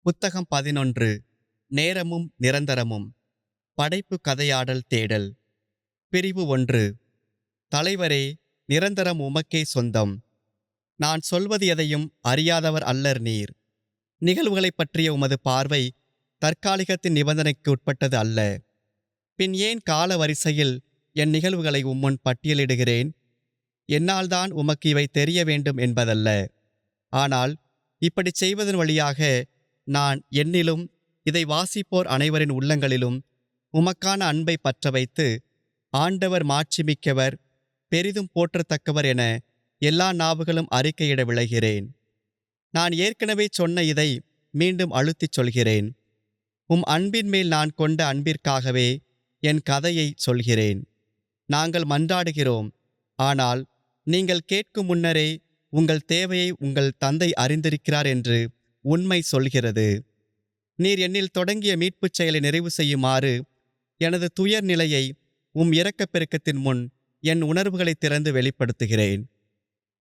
புத்தகம் 11. நேரமும் நிரந்தரமும். படைப்பு கதையாடல் தேடல். பிரிவு 1. தலைவரே, நிரந்தரம் உமக்கே சொந்தம். நான் சொல்வது எதையும் அறியாதவர் அல்லர் நீர். நிகழ்வுகளைப் பற்றிய உமது பார்வை தற்காலிகத்தின் நிபந்தனைக்கு உட்பட்டது அல்ல. பின் ஏன் கால வரிசையில் என் நிகழ்வுகளை உம்முன் பட்டியலிடுகிறேன்? என்னால்தான் உமக்கு இவை தெரிய வேண்டும் என்பதல்ல. ஆனால் இப்படிச் செய்வதன் வழியாக நான் என்னிலும் இதை வாசிப்போர் அனைவரின் உள்ளங்களிலும் உமக்கான அன்பை பற்ற வைத்து, ஆண்டவர் மாட்சிமிக்கவர், பெரிதும் போற்றத்தக்கவர் என எல்லா நாவுகளும் அறிக்கையிட விளைகிறேன். நான் ஏற்கனவே சொன்ன இதை மீண்டும் அழுத்திச் சொல்கிறேன். உம் அன்பின் மேல் நான் கொண்ட அன்பிற்காகவே என் கதையை சொல்கிறேன். நாங்கள் மன்றாடுகிறோம், ஆனால் நீங்கள் கேட்கும் முன்னரே உங்கள் தேவையை உங்கள் தந்தை அறிந்திருக்கிறார் என்று உண்மை சொல்கிறது. நீர் என்னில் தொடங்கிய மீட்புச் செயலை நிறைவு செய்யுமாறு எனது துயர் நிலையை உம் இரக்கப் பெருக்கத்தின் முன் என் உணர்வுகளை திறந்து வெளிப்படுத்துகிறேன்.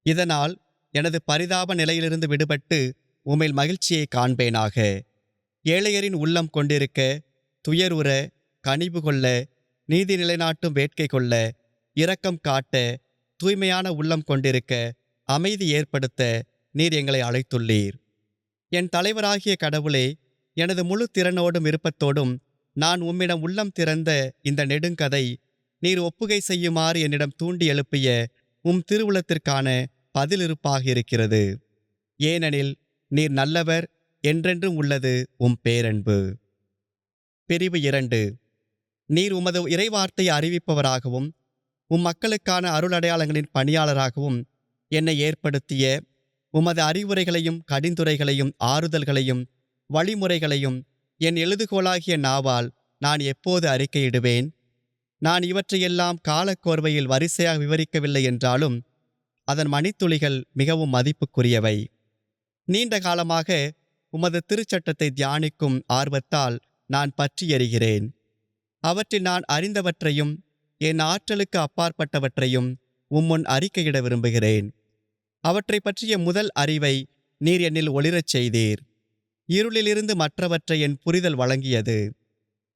இதனால் எனது பரிதாப நிலையிலிருந்து விடுபட்டு உம்மில் மகிழ்ச்சியை காண்பேனாக. ஏழையரின் உள்ளம் கொண்டிருக்க, துயருற, கனிவு கொள்ள, நீதி நிலைநாட்டும் வேட்கை கொள்ள, இரக்கம் காட்ட, தூய்மையான உள்ளம் கொண்டிருக்க, அமைதி ஏற்படுத்த நீர் எங்களை அழைத்துள்ளீர். என் தலைவராகிய கடவுளே, எனது முழு திறனோடும் விருப்பத்தோடும் நான் உம்மிடம் உள்ளம் திறந்த இந்த நெடுங்கதை நீர் ஒப்புகை செய்யுமாறு என்னிடம் தூண்டி எழுப்பிய உம் திருவுளத்திற்கான பதிலிருப்பாக இருக்கிறது. ஏனெனில் நீர் நல்லவர், என்றென்றும் உள்ளது உம் பேரன்பு. பிரிவு 2. நீர் உமது இறைவார்த்தையை அறிவிப்பவராகவும் உம் மக்களுக்கான அருளடையாளங்களின் பணியாளராகவும் என்னை ஏற்படுத்திய, உமது அறிவுரைகளையும் கடிந்துரைகளையும் ஆறுதல்களையும் வழிமுறைகளையும் என் எழுதுகோலாகிய நாவால் நான் எப்போது அறிக்கையிடுவேன்? நான் இவற்றையெல்லாம் காலக்கோர்வையில் வரிசையாக விவரிக்கவில்லை என்றாலும் அதன் மணித்துளிகள் மிகவும் மதிப்புக்குரியவை. நீண்ட காலமாக உமது திருச்சட்டத்தை தியானிக்கும் ஆர்வத்தால் நான் பற்றி எறிகிறேன். அவற்றில் நான் அறிந்தவற்றையும் என் ஆற்றலுக்கு அப்பாற்பட்டவற்றையும் உம்முன் அறிக்கையிட விரும்புகிறேன். அவற்றை பற்றிய முதல் அறிவை நீர் என்னில் ஒளிரச் செய்தீர். இருளிலிருந்து மற்றவற்றை என் புரிதல் வழங்கியது.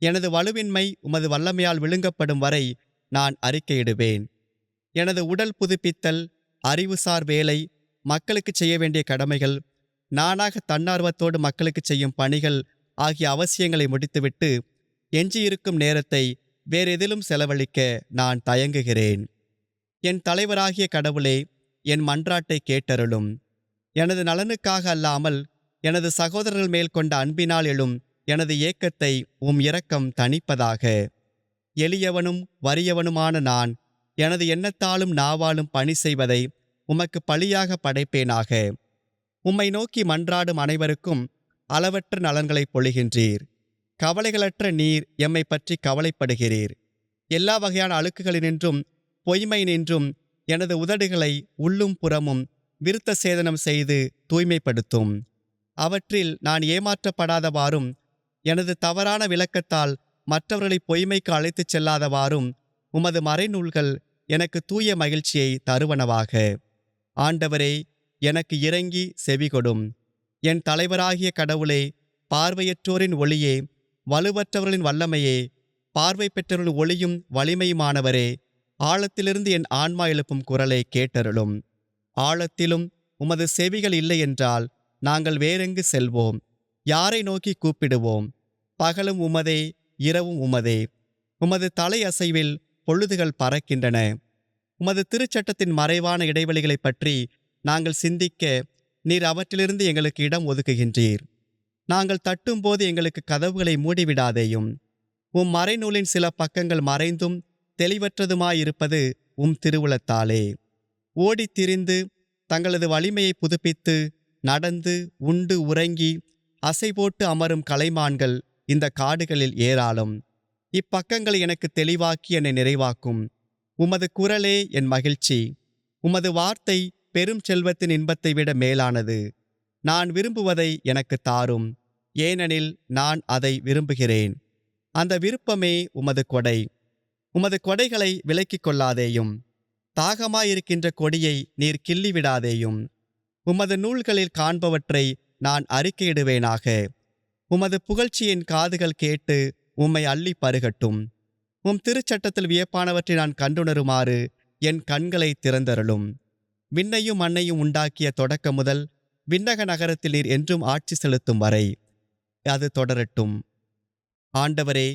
எனது வலுவின்மை உமது வல்லமையால் விழுங்கப்படும் வரை நான் அறிக்கையிடுவேன். எனது உடல் புதுப்பித்தல், அறிவுசார் வேலை, மக்களுக்கு செய்ய வேண்டிய கடமைகள், நானாக தன்னார்வத்தோடு மக்களுக்கு செய்யும் பணிகள் ஆகிய அவசியங்களை முடித்துவிட்டு எஞ்சியிருக்கும் நேரத்தை வேறெதிலும் செலவழிக்க நான் தயங்குகிறேன். என் தலைவராகிய கடவுளே, என் மன்றாட்டை கேட்டருளும். எனது நலனுக்காக அல்லாமல் எனது சகோதரர்கள் மேல் கொண்ட அன்பினால் எழும் எனது ஏக்கத்தை உம் இரக்கம் தணிப்பதாக. எளியவனும் வறியவனுமான நான் எனது எண்ணத்தாலும் நாவாலும் பணி செய்வதை உமக்கு பழியாக படைப்பேனாக. உம்மை நோக்கி மன்றாடும் அனைவருக்கும் அளவற்ற நலன்களை பொழிகின்றீர். கவலைகளற்ற நீர் எம்மை பற்றி கவலைப்படுகிறீர். எல்லா வகையான அழுக்குகளினின்றும் பொய்மையினின்றும் எனது உதடுகளை உள்ளும் புறமும் விருத்த சேதனம் செய்து தூய்மைப்படுத்தும். அவற்றில் நான் ஏமாற்றப்படாதவாறும் எனது தவறான விளக்கத்தால் மற்றவர்களை பொய்மைக்கு அழைத்துச் செல்லாதவாறும் உமது மறைநூல்கள் எனக்கு தூய மகிழ்ச்சியை தருவனவாக. ஆண்டவரே, எனக்கு இரங்கி செவிகொடும். என் தலைவராகிய கடவுளே, பார்வையற்றோரின் ஒளியே, வலுவற்றவர்களின் வல்லமையே, பார்வை பெற்றவர்களின் ஒளியும் வலிமையுமானவரே, ஆழத்திலிருந்து என் ஆன்மா எழுப்பும் குரலை கேட்டருளும். ஆழத்திலும் உமது செவிகள் இல்லை என்றால் நாங்கள் வேறெங்கு செல்வோம்? யாரை நோக்கி கூப்பிடுவோம்? பகலும் உமதே, இரவும் உமதே. உமது தலை அசைவில் பொழுதுகள் பறக்கின்றன. உமது திருச்சட்டத்தின் மறைவான இடைவெளிகளைப் பற்றி நாங்கள் சிந்திக்க நீர் அவற்றிலிருந்து எங்களுக்கு இடம் ஒதுக்குகின்றீர். நாங்கள் தட்டும்போது எங்களுக்கு கதவுகளை மூடிவிடாதேயும். உம் மறைநூலின் சில பக்கங்கள் மறைந்தும் தெளிவற்றதுமாயிருப்பது உம் திருவுளத்தாலே. ஓடித் திரிந்து தங்களது வலிமையை புதுப்பித்து நடந்து உண்டு உறங்கி அசை போட்டு அமரும் கலைமான்கள் இந்த காடுகளில் ஏராளம். இப்பக்கங்களை எனக்கு தெளிவாக்கி என்னை நிறைவாக்கும். உமது குரலே என் மகிழ்ச்சி. உமது வார்த்தை பெரும் செல்வத்தின் இன்பத்தை விட மேலானது. நான் விரும்புவதை எனக்கு தாரும், ஏனெனில் நான் அதை விரும்புகிறேன். அந்த விருப்பமே உமது கொடை. உமது கொடைகளை விலக்கிக் கொள்ளாதேயும். தாகமாயிருக்கின்ற கொடியை நீர் கிள்ளிவிடாதேயும். உமது நூல்களில் காண்பவற்றை நான் அறிக்கையிடுவேனாக. உமது புகழ்ச்சி என் காதுகள் கேட்டு உம்மை அள்ளி பருகட்டும். உம் திருச்சட்டத்தில் வியப்பானவற்றை நான் கண்டுணருமாறு என் கண்களை திறந்தருளும். விண்ணையும் மண்ணையும் உண்டாக்கிய தொடக்கம் முதல் விண்ணக நகரத்தில் நீர் என்றும் ஆட்சி செலுத்தும் வரை அது தொடரட்டும். ஆண்டவரே,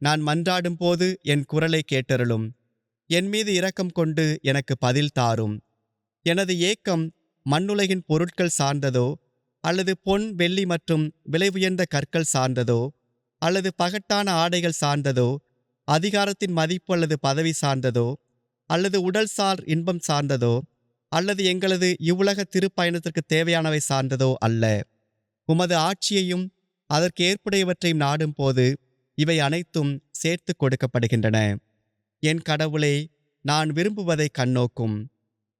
நான் மன்றாடும் போது என் குரலை கேட்டருளும். என் மீது இரக்கம் கொண்டு எனக்கு பதில் தாரும். எனது ஏக்கம் மண்ணுலகின் பொருட்கள் சார்ந்ததோ, அல்லது பொன் வெள்ளி மற்றும் விலை உயர்ந்த கற்கள் சார்ந்ததோ, அல்லது பகட்டான ஆடைகள் சார்ந்ததோ, அதிகாரத்தின் மதிப்பு அல்லது பதவி சார்ந்ததோ, அல்லது உடல்சார் இன்பம் சார்ந்ததோ, அல்லது எங்களது இவ்வுலக திருப்பயணத்திற்கு தேவையானவை சார்ந்ததோ அல்ல. உமது ஆட்சியையும் அதற்கு ஏற்புடையவற்றையும் நாடும் போது இவை அனைத்தும் சேர்த்து கொடுக்கப்படுகின்றன. என் கடவுளே, நான் விரும்புவதை கண்ணோக்கும்.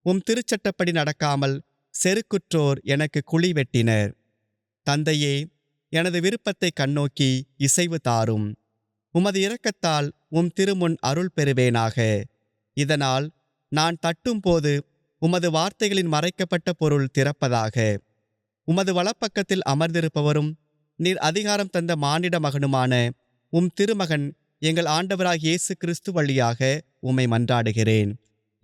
உம் திருச்சட்டப்படி நடக்காமல் செருக்குற்றோர் எனக்கு குழி வெட்டினர். தந்தையே, எனது விருப்பத்தை கண்ணோக்கி இசைவு தாரும். உமது இரக்கத்தால் உம் திருமுன் அருள் பெறுவேனாக. இதனால் நான் தட்டும்போது உமது வார்த்தைகளின் மறைக்கப்பட்ட பொருள் திறப்பதாக. உமது வலப்பக்கத்தில் அமர்ந்திருப்பவரும் நீர் அதிகாரம் தந்த மானிட மகனுமான உம் திருமகன் எங்கள் ஆண்டவராகிய இயேசு கிறிஸ்து வழியாக உம்மை மன்றாடுகிறேன்.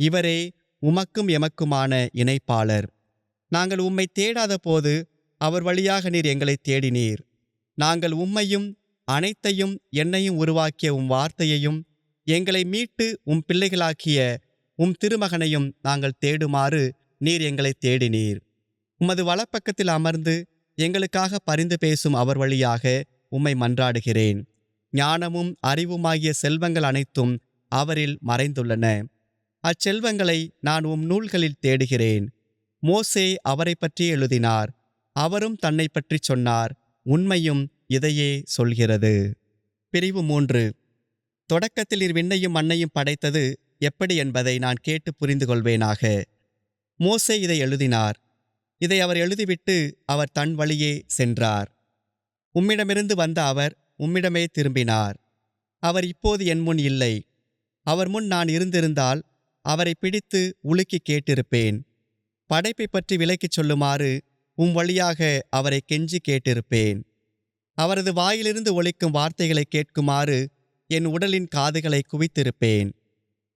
இவரே உமக்கும் எமக்குமான இணைப்பாளர். நாங்கள் உம்மை தேடாத போது அவர் வழியாக நீர் எங்களை தேடினீர். நாங்கள் உம்மையும் அனைத்தையும் என்னையும் உருவாக்கிய உம் வார்த்தையையும் எங்களை மீட்டு உம் பிள்ளைகளாக்கிய உம் திருமகனையும் நாங்கள் தேடுமாறு நீர் எங்களை தேடினீர். உமது வலப்பக்கத்தில் அமர்ந்து எங்களுக்காக பரிந்து பேசும் அவர் வழியாக உம்மை மன்றாடுகிறேன். ஞானமும் அறிவுமாகிய செல்வங்கள் அனைத்தும் அவரில் மறைந்துள்ளன. அச்செல்வங்களை நான் உம் நூல்களில் தேடுகிறேன். மோசே அவரை பற்றி எழுதினார். அவரும் தன்னை பற்றி சொன்னார். உண்மையும் இதையே சொல்கிறது. பிரிவு 3. தொடக்கத்தில் நீர் விண்ணையும் மண்ணையும் படைத்தது எப்படி என்பதை நான் கேட்டு புரிந்து கொள்வேனாக. மோசே இதை எழுதினார். இதை அவர் எழுதிவிட்டு அவர் தன் வழியே சென்றார். உம்மிடமிருந்து வந்த அவர் உம்மிடமே திரும்பினார். அவர் இப்போது என் முன் இல்லை. அவர் முன் நான் இருந்திருந்தால் அவரை பிடித்து உலுக்கி கேட்டிருப்பேன். படைப்பை பற்றி விலக்கிச் சொல்லுமாறு உம் வழியாக அவரை கெஞ்சி கேட்டிருப்பேன். அவரது வாயிலிருந்து ஒலிக்கும் வார்த்தைகளை கேட்குமாறு என் உடலின் காதுகளை குவித்திருப்பேன்.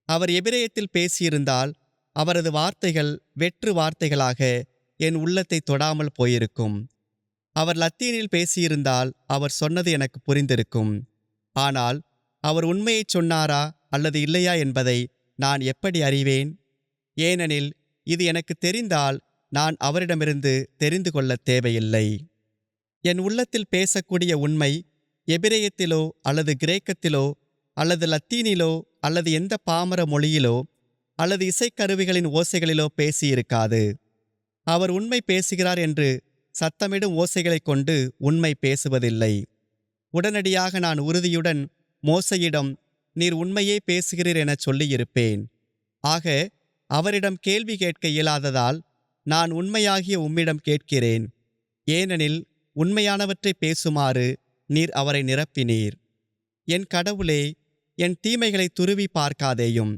அவர் எபிரேயத்தில் பேசியிருந்தால் அவரது வார்த்தைகள் வெற்று வார்த்தைகளாக என் உள்ளத்தை தொடாமல் போயிருக்கும். அவர் லத்தீனில் பேசியிருந்தால் அவர் சொன்னது எனக்கு புரிந்திருக்கும். ஆனால் அவர் உண்மையைச் சொன்னாரா அல்லது இல்லையா என்பதை நான் எப்படி அறிவேன்? ஏனெனில் இது எனக்கு தெரிந்தால் நான் அவரிடமிருந்து தெரிந்து கொள்ளத் தேவையில்லை. என் உள்ளத்தில் பேசக்கூடிய உண்மை எபிரேயத்திலோ அல்லது கிரேக்கத்திலோ அல்லது லத்தீனிலோ அல்லது எந்த பாமர மொழியிலோ அல்லது இசைக்கருவிகளின் ஓசைகளிலோ பேசியிருக்காது. அவர் உண்மை பேசுகிறார் என்று சத்தமிடும் ஓசைகளைக் கொண்டு உண்மை பேசுவதில்லை. உடனடியாக நான் உறுதியுடன் மோசையிடம் நீர் உண்மையே பேசுகிறீர் எனச் சொல்லியிருப்பேன். ஆக அவரிடம் கேள்வி கேட்க இயலாததால் நான் உண்மையாகிய உம்மிடம் கேட்கிறேன். ஏனெனில் உண்மையானவற்றை பேசுமாறு நீர் அவரை நிரப்பினீர். என் கடவுளே, என் தீமைகளை துருவி பார்க்காதேயும்.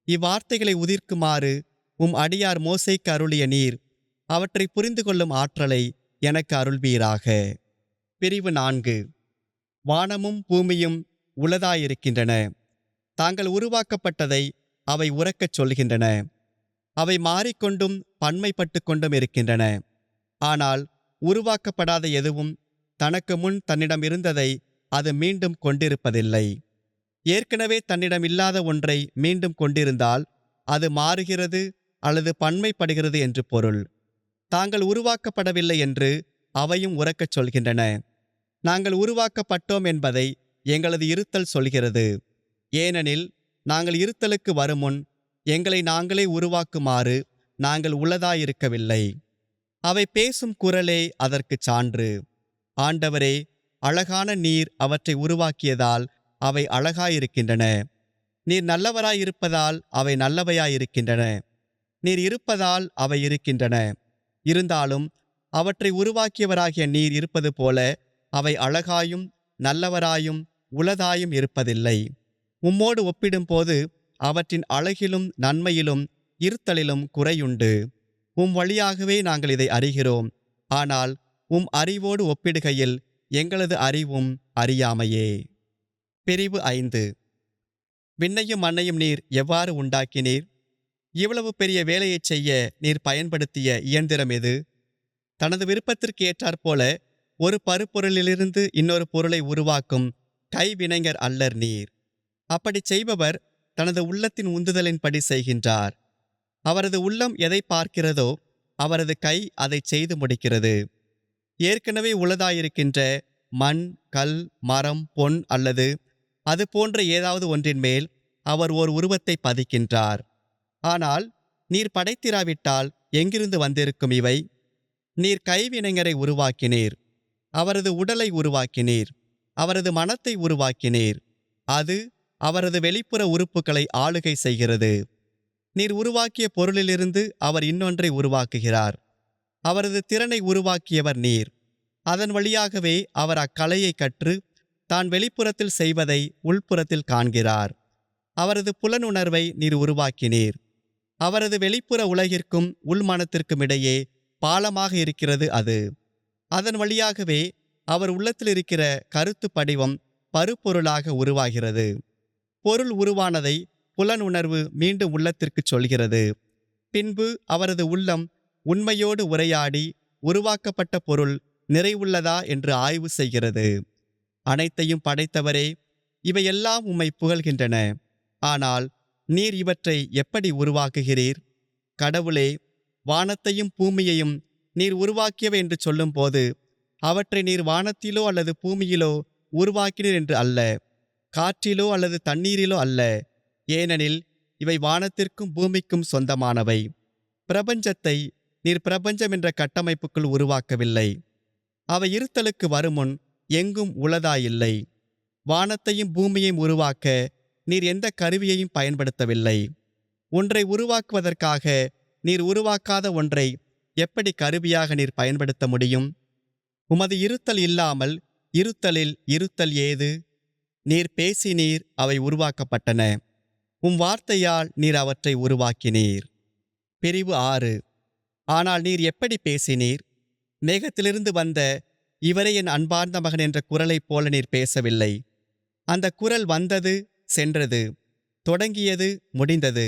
இவ்வார்த்தைகளை உதிர்க்குமாறு உம் அடியார் மோசேக்கு அருளிய நீர் அவற்றை புரிந்து கொள்ளும் ஆற்றலை எனக்கு அருள்வீராக. பிரிவு 4. வானமும் பூமியும் உளதாயிருக்கின்றன. தாங்கள் உருவாக்கப்பட்டதை அவை உரக்கச் சொல்கின்றன. அவை மாறிக்கொண்டும் பன்மைப்பட்டு கொண்டும் இருக்கின்றன. ஆனால் உருவாக்கப்படாத எதுவும் தனக்கு முன் தன்னிடம் இருந்ததை அது மீண்டும் கொண்டிருப்பதில்லை. ஏற்கனவே தன்னிடம் இல்லாத ஒன்றை மீண்டும் கொண்டிருந்தால் அது மாறுகிறது அல்லது பன்மைப்படுகிறது என்று பொருள். தாங்கள் உருவாக்கப்படவில்லை என்று அவையும் உரக்கச் சொல்கின்றன. நாங்கள் உருவாக்கப்பட்டோம் என்பதை எங்களது இருத்தல் சொல்கிறது. ஏனெனில் நாங்கள் இருத்தலுக்கு வருமுன் எங்களை நாங்களே உருவாக்குமாறு நாங்கள் உளதாயிருக்கவில்லை. அவை பேசும் குரலே அதற்குச் சான்று. ஆண்டவரே, அழகான நீர் அவற்றை உருவாக்கியதால் அவை அழகாயிருக்கின்றன. நீர் நல்லவராயிருப்பதால் அவை நல்லவையாயிருக்கின்றன. நீர் இருப்பதால் அவை இருக்கின்றன. இருந்தாலும் அவற்றை உருவாக்கியவராகிய நீர் இருப்பது போல அவை அழகாயும் நல்லவராயும் உளதாயும் இருப்பதில்லை. உம்மோடு ஒப்பிடும்போது அவற்றின் அழகிலும் நன்மையிலும் இருத்தலிலும் குறையுண்டு. உம் வழியாகவே நாங்கள் இதை அறிகிறோம். ஆனால் உம் அறிவோடு ஒப்பிடுகையில் எங்களது அறிவும் அறியாமையே. பிரிவு 5. விண்ணையும் மண்ணையும் நீர் எவ்வாறு உண்டாக்கினீர்? இவ்வளவு பெரிய வேலையைச் செய்ய நீர் பயன்படுத்திய இயந்திரம் எது? தனது விருப்பத்திற்கு ஏற்றாற்போல ஒரு பருப்பொருளிலிருந்து இன்னொரு பொருளை உருவாக்கும் கைவினைஞர் அல்லர் நீர். அப்படிச் செய்பவர் தனது உள்ளத்தின் உந்துதலின்படி செய்கின்றார். அவரது உள்ளம் எதை பார்க்கிறதோ அவரது கை அதைச் செய்து முடிக்கிறது. ஏற்கனவே உள்ளதாயிருக்கின்ற மண், கல், மரம், பொன் அல்லது அது போன்ற ஏதாவது ஒன்றின் மேல் அவர் ஓர் உருவத்தை பதிக்கின்றார். ஆனால் நீர் படைத்திராவிட்டால் எங்கிருந்து வந்திருக்கும் இவை? நீர் கைவினைஞரை உருவாக்கினீர். அவரது உடலை உருவாக்கினீர். அவரது மனத்தை உருவாக்கினீர். அது அவரது வெளிப்புற உறுப்புகளை ஆளுகை செய்கிறது. நீர் உருவாக்கிய பொருளிலிருந்து அவர் இன்னொன்றை உருவாக்குகிறார். அவரது திறனை உருவாக்கியவர் நீர். அதன் வழியாகவே அவர் அக்கலையை கற்று தான் வெளிப்புறத்தில் செய்வதை உள்புறத்தில் காண்கிறார். அவரது புலனுணர்வை நீர் உருவாக்கினீர். அவரது வெளிப்புற உலகிற்கும் உள்மனத்திற்கும் இடையே பாலமாக இருக்கிறது அது. அதன் வழியாகவே அவர் உள்ளத்தில் இருக்கிற கருத்து படிவம் பருப்பொருளாக உருவாகிறது. பொருள் உருவானதை புலனுணர்வு மீண்டும் உள்ளத்திற்குச் சொல்கிறது. பின்பு அவரது உள்ளம் உண்மையோடு உரையாடி உருவாக்கப்பட்ட பொருள் நிறைவுள்ளதா என்று ஆய்வு செய்கிறது. அனைத்தையும் படைத்தவரே, இவையெல்லாம் உம்மை புகழ்கின்றன. ஆனால் நீர் இவற்றை எப்படி உருவாக்குகிறீர்? கடவுளே, வானத்தையும் பூமியையும் நீர் உருவாக்கியவை என்று சொல்லும்போது அவற்றை நீர் வானத்திலோ அல்லது பூமியிலோ உருவாக்கினீர் என்று அல்ல, காற்றிலோ அல்லது தண்ணீரிலோ அல்ல. ஏனெனில் இவை வானத்திற்கும் பூமிக்கும் சொந்தமானவை. பிரபஞ்சத்தை நீர் பிரபஞ்சம் என்ற கட்டமைப்புக்குள் உருவாக்கவில்லை. அவை இருத்தலுக்கு வருமுன் எங்கும் உளதாயில்லை. வானத்தையும் பூமியையும் உருவாக்க நீர் எந்த கருவியையும் பயன்படுத்தவில்லை. ஒன்றை உருவாக்குவதற்காக நீர் உருவாக்காத ஒன்றை எப்படி கருவியாக நீர் பயன்படுத்த முடியும்? உமது இருத்தல் இல்லாமல் இருத்தலில் இருத்தல் ஏது? நீர் பேசினீர், அவை உருவாக்கப்பட்டன. உம் வார்த்தையால் நீர் அவற்றை உருவாக்கினீர். பிரிவு 6. ஆனால் நீர் எப்படி பேசினீர்? மேகத்திலிருந்து வந்த இவரே என் அன்பார்ந்த மகன் என்ற குரலைப் போல நீர் பேசவில்லை. அந்த குரல் வந்தது, சென்றது, தொடங்கியது, முடிந்தது.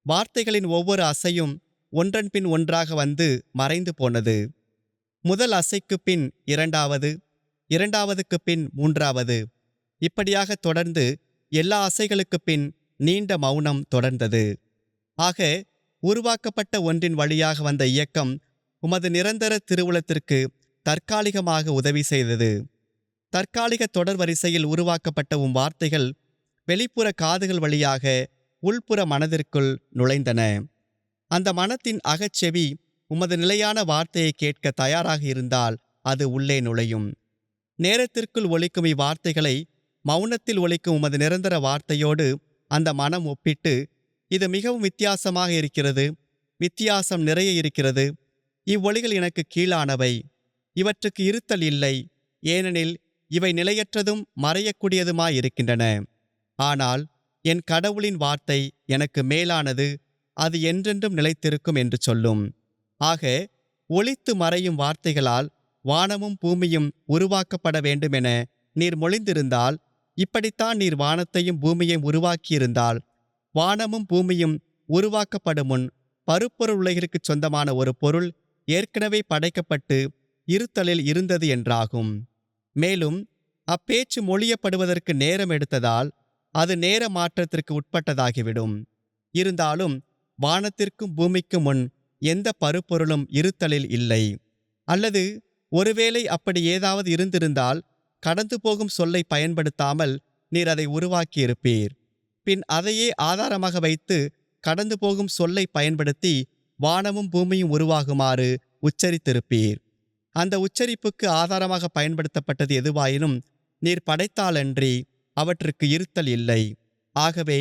வார்த்தைகளின் ஒவ்வொரு அசையும் ஒன்றன் பின் ஒன்றாக வந்து மறைந்து போனது. முதல் அசைக்குப் பின் இரண்டாவது, இரண்டாவதுக்குப் பின் மூன்றாவது, இப்படியாக தொடர்ந்து எல்லா அசைகளுக்குப் பின் நீண்ட மௌனம் தொடர்ந்தது. ஆக உருவாக்கப்பட்ட ஒன்றின் வழியாக வந்த இயக்கம் உமது நிரந்தர திருவுளத்திற்கு தற்காலிகமாக உதவி செய்தது. தற்காலிக தொடர் வரிசையில் உருவாக்கப்பட்ட உம் வார்த்தைகள் வெளிப்புற காதுகள் வழியாக உள்புற மனதிற்குள் நுழைந்தன. அந்த மனத்தின் அகச்செவி உமது நிலையான வார்த்தையை கேட்க தயாராக இருந்தால் அது உள்ளே நுழையும். நேரத்திற்குள் ஒலிக்கும் இவ்வார்த்தைகளை மௌனத்தில் ஒலிக்கும் உமது நிரந்தர வார்த்தையோடு அந்த மனம் ஒப்பிட்டு, இது மிகவும் வித்தியாசமாக இருக்கிறது, வித்தியாசம் நிறைய இருக்கிறது, இவ்வொலிகள் எனக்கு கீழானவை, இவற்றுக்கு இருத்தல் இல்லை, ஏனெனில் இவை நிலையற்றதும் மறையக்கூடியதுமாயிருக்கின்றன. ஆனால் என் கடவுளின் வார்த்தை எனக்கு மேலானது, அது என்றென்றும் நிலைத்திருக்கும் என்று சொல்லும். ஆக ஒளித்து மறையும் வார்த்தைகளால் வானமும் பூமியும் உருவாக்கப்பட வேண்டுமென நீர் மொழிந்திருந்தால், இப்படித்தான் நீர் வானத்தையும் பூமியையும் உருவாக்கியிருந்தால், வானமும் பூமியும் உருவாக்கப்படும் முன் பருப்பொருள் உலகிற்குச் சொந்தமான ஒரு பொருள் ஏற்கனவே படைக்கப்பட்டு இருத்தலில் இருந்தது என்றாகும். மேலும் அப்பேச்சு மொழியப்படுவதற்கு நேரம் எடுத்ததால் அது நேர மாற்றத்திற்கு உட்பட்டதாகிவிடும். இருந்தாலும் வானத்திற்கும் பூமிக்கும் முன் எந்த பருப்பொருளும் இருத்தலில் இல்லை. அல்லது ஒருவேளை அப்படி ஏதாவது இருந்திருந்தால் கடந்து போகும் சொல்லை பயன்படுத்தாமல் நீர் அதை உருவாக்கியிருப்பீர். பின் அதையே ஆதாரமாக வைத்து கடந்து போகும் சொல்லை பயன்படுத்தி வானமும் பூமியும் உருவாகுமாறு உச்சரித்திருப்பீர். அந்த உச்சரிப்புக்கு ஆதாரமாக பயன்படுத்தப்பட்டது எதுவாயினும் நீர் படைத்தாலன்றி அவற்றுக்கு இருத்தல் இல்லை. ஆகவே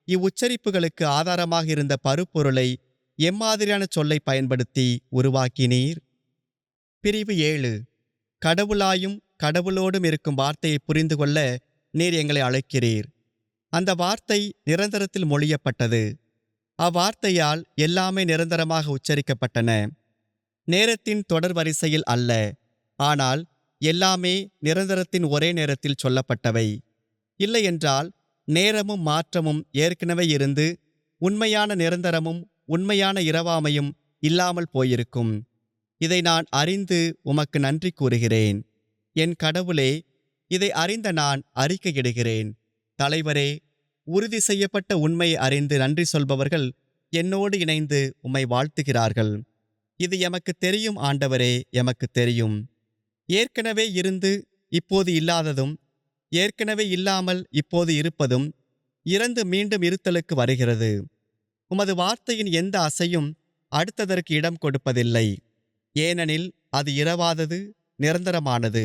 இவ்வுச்சரிப்புகளுக்கு ஆதாரமாக இருந்த பருப்பொருளை எம்மாதிரியான சொல்லை பயன்படுத்தி உருவாக்கினீர்? பிரிவு 7. கடவுளாயும் கடவுளோடும் இருக்கும் வார்த்தையை புரிந்து கொள்ள நீர் எங்களை அழைக்கிறீர். அந்த வார்த்தை நிரந்தரத்தில் மொழியப்பட்டது. அவ்வார்த்தையால் எல்லாமே நிரந்தரமாக உச்சரிக்கப்பட்டன. நேரத்தின் தொடர் வரிசையில் அல்ல, ஆனால் எல்லாமே நிரந்தரத்தின் ஒரே நேரத்தில் சொல்லப்பட்டவை. இல்லையென்றால் நேரமும் மாற்றமும் ஏற்கனவே இருந்து உண்மையான நிரந்தரமும் உண்மையான இரவாமையும் இல்லாமல் போயிருக்கும். இதை நான் அறிந்து உமக்கு நன்றி கூறுகிறேன். என் கடவுளே, இதை அறிந்த நான் அறிக்கையிடுகிறேன். தலைவரே, உறுதி செய்யப்பட்ட உண்மையை அறிந்து நன்றி சொல்பவர்கள் என்னோடு இணைந்து உம்மை வாழ்த்துகிறார்கள். இது எமக்கு தெரியும் ஆண்டவரே, எமக்கு தெரியும். ஏற்கனவே இருந்து இப்போது இல்லாததும், ஏற்கனவே இல்லாமல் இப்போது இருப்பதும், இறந்து மீண்டும் இருத்தலுக்கு வருகிறது. உமது வார்த்தையின் எந்த அசையும் அடுத்ததற்கு இடம் கொடுப்பதில்லை. ஏனெனில் அது இரவாதது, நிரந்தரமானது.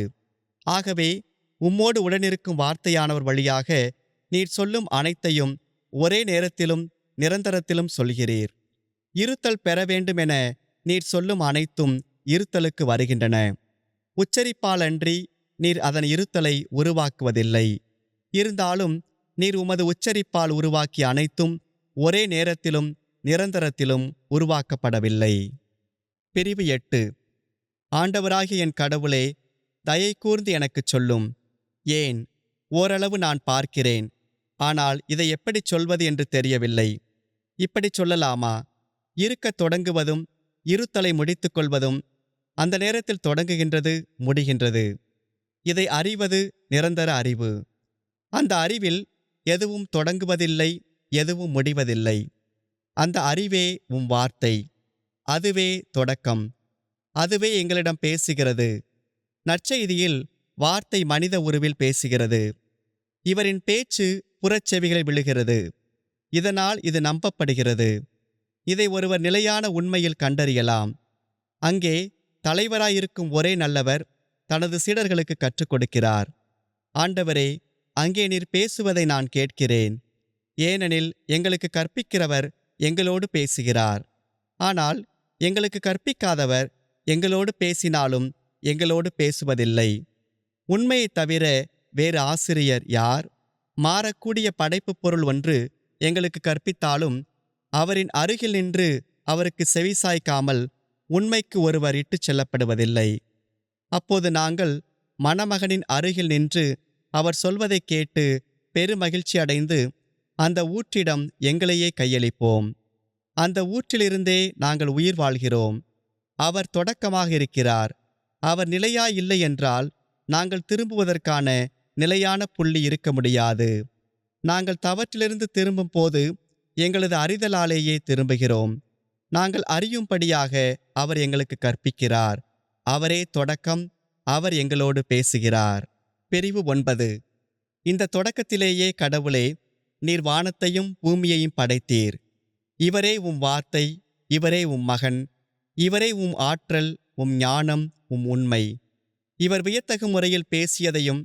ஆகவே உம்மோடு உடனிருக்கும் வார்த்தையானவர் வழியாக நீர் சொல்லும் அனைத்தையும் ஒரே நேரத்திலும் நிரந்தரத்திலும் சொல்கிறீர். இருத்தல் பெற வேண்டுமென நீர் சொல்லும் அனைத்தும் இருத்தலுக்கு வருகின்றன. உச்சரிப்பாலன்றி நீர் அதன் இருத்தலை உருவாக்குவதில்லை. இருந்தாலும் நீர் உமது உச்சரிப்பால் உருவாக்கிய அனைத்தும் ஒரே நேரத்திலும் நிரந்தரத்திலும் உருவாக்கப்படவில்லை. பிரிவு 8. ஆண்டவராகிய என் கடவுளே, தயை கூர்ந்து எனக்குச் சொல்லும். ஏன், ஓரளவு நான் பார்க்கிறேன், ஆனால் இதை எப்படிச் சொல்வது என்று தெரியவில்லை. இப்படிச் சொல்லலாமா? இருக்கத் தொடங்குவதும் இருத்தலை முடித்துக் கொள்வதும் அந்த நேரத்தில் தொடங்குகின்றது, முடிகின்றது. இதை அறிவது நிரந்தர அறிவு. அந்த அறிவில் எதுவும் தொடங்குவதில்லை, எதுவும் முடிவதில்லை. அந்த அறிவே உம் வார்த்தை. அதுவே தொடக்கம். அதுவே எங்களிடம் பேசுகிறது. நற்செய்தியில் வார்த்தை மனித உருவில் பேசுகிறது. இவரின் பேச்சு புறச்செவிகளில் விழுகிறது. இதனால் இது நம்பப்படுகிறது. இதை ஒருவர் நிலையான உண்மையில் கண்டறியலாம். அங்கே தலைவராயிருக்கும் ஒரே நல்லவர் தனது சீடர்களுக்கு கற்றுக் கொடுக்கிறார். ஆண்டவரே, அங்கே நீர் பேசுவதை நான் கேட்கிறேன். ஏனெனில் எங்களுக்கு கற்பிக்கிறவர் எங்களோடு பேசுகிறார். ஆனால் எங்களுக்கு கற்பிக்காதவர் எங்களோடு பேசினாலும் எங்களோடு பேசுவதில்லை. உண்மையைத் தவிர வேறு ஆசிரியர் யார்? மாறக்கூடிய படைப்புப் பொருள் ஒன்று எங்களுக்கு கற்பித்தாலும் அவரின் அருகில் நின்று அவருக்கு செவிசாய்க்காமல் உண்மைக்கு ஒருவர் இட்டுச் செல்லப்படுவதில்லை. அப்போது நாங்கள் மணமகனின் அருகில் நின்று அவர் சொல்வதைக் கேட்டு பெருமகிழ்ச்சி அடைந்து அந்த ஊற்றிடம் எங்களையே கையளிப்போம். அந்த ஊற்றிலிருந்தே நாங்கள் உயிர் வாழ்கிறோம். அவர் தொடக்கமாக இருக்கிறார். அவர் நிலையாயில்லை என்றால் நாங்கள் திரும்புவதற்கான நிலையான புள்ளி இருக்க முடியாது. நாங்கள் தவற்றிலிருந்து திரும்பும் போது எங்களது அறிதலாலேயே திரும்புகிறோம். நாங்கள் அறியும்படியாக அவர் எங்களுக்கு கற்பிக்கிறார். அவரே தொடக்கம். அவர் எங்களோடு பேசுகிறார். பிரிவு 9. இந்த தொடக்கத்திலேயே கடவுளே, நீர் வானத்தையும் பூமியையும் படைத்தீர். இவரே உம் வார்த்தை, இவரே உம் மகன், இவரே உம் ஆற்றல், உம் ஞானம், உம் உண்மை. இவர் வியத்தகு முறையில் பேசியதையும்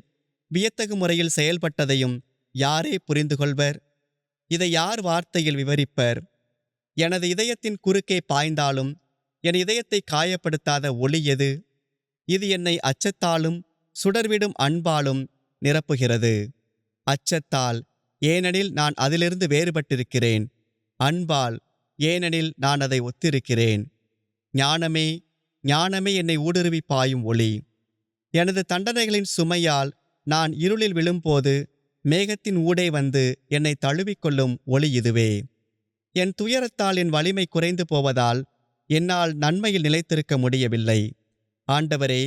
வியத்தகு முறையில் செயல்பட்டதையும் யாரே புரிந்து கொள்வர்? இதை யார் வார்த்தையில் விவரிப்பர்? எனது இதயத்தின் குறுக்கே பாய்ந்தாலும் என் இதயத்தை காயப்படுத்தாத ஒளி எது? இது என்னை அச்சத்தாலும் சுடர்விடும் அன்பாலும் நிரப்புகிறது. அச்சத்தால், ஏனெனில் நான் அதிலிருந்து வேறுபட்டிருக்கிறேன். அன்பால், ஏனெனில் நான் அதை ஒத்திருக்கிறேன். ஞானமே, ஞானமே என்னை ஊடுருவி பாயும் ஒளி. எனது தண்டனைகளின் சுமையால் நான் இருளில் விழும்போது மேகத்தின் ஊடே வந்து என்னை தழுவிக்கொள்ளும் ஒளி இதுவே. என் துயரத்தால் என் வலிமை குறைந்து போவதால் என்னால் நன்மையில் நிலைத்திருக்க முடியவில்லை. ஆண்டவரே,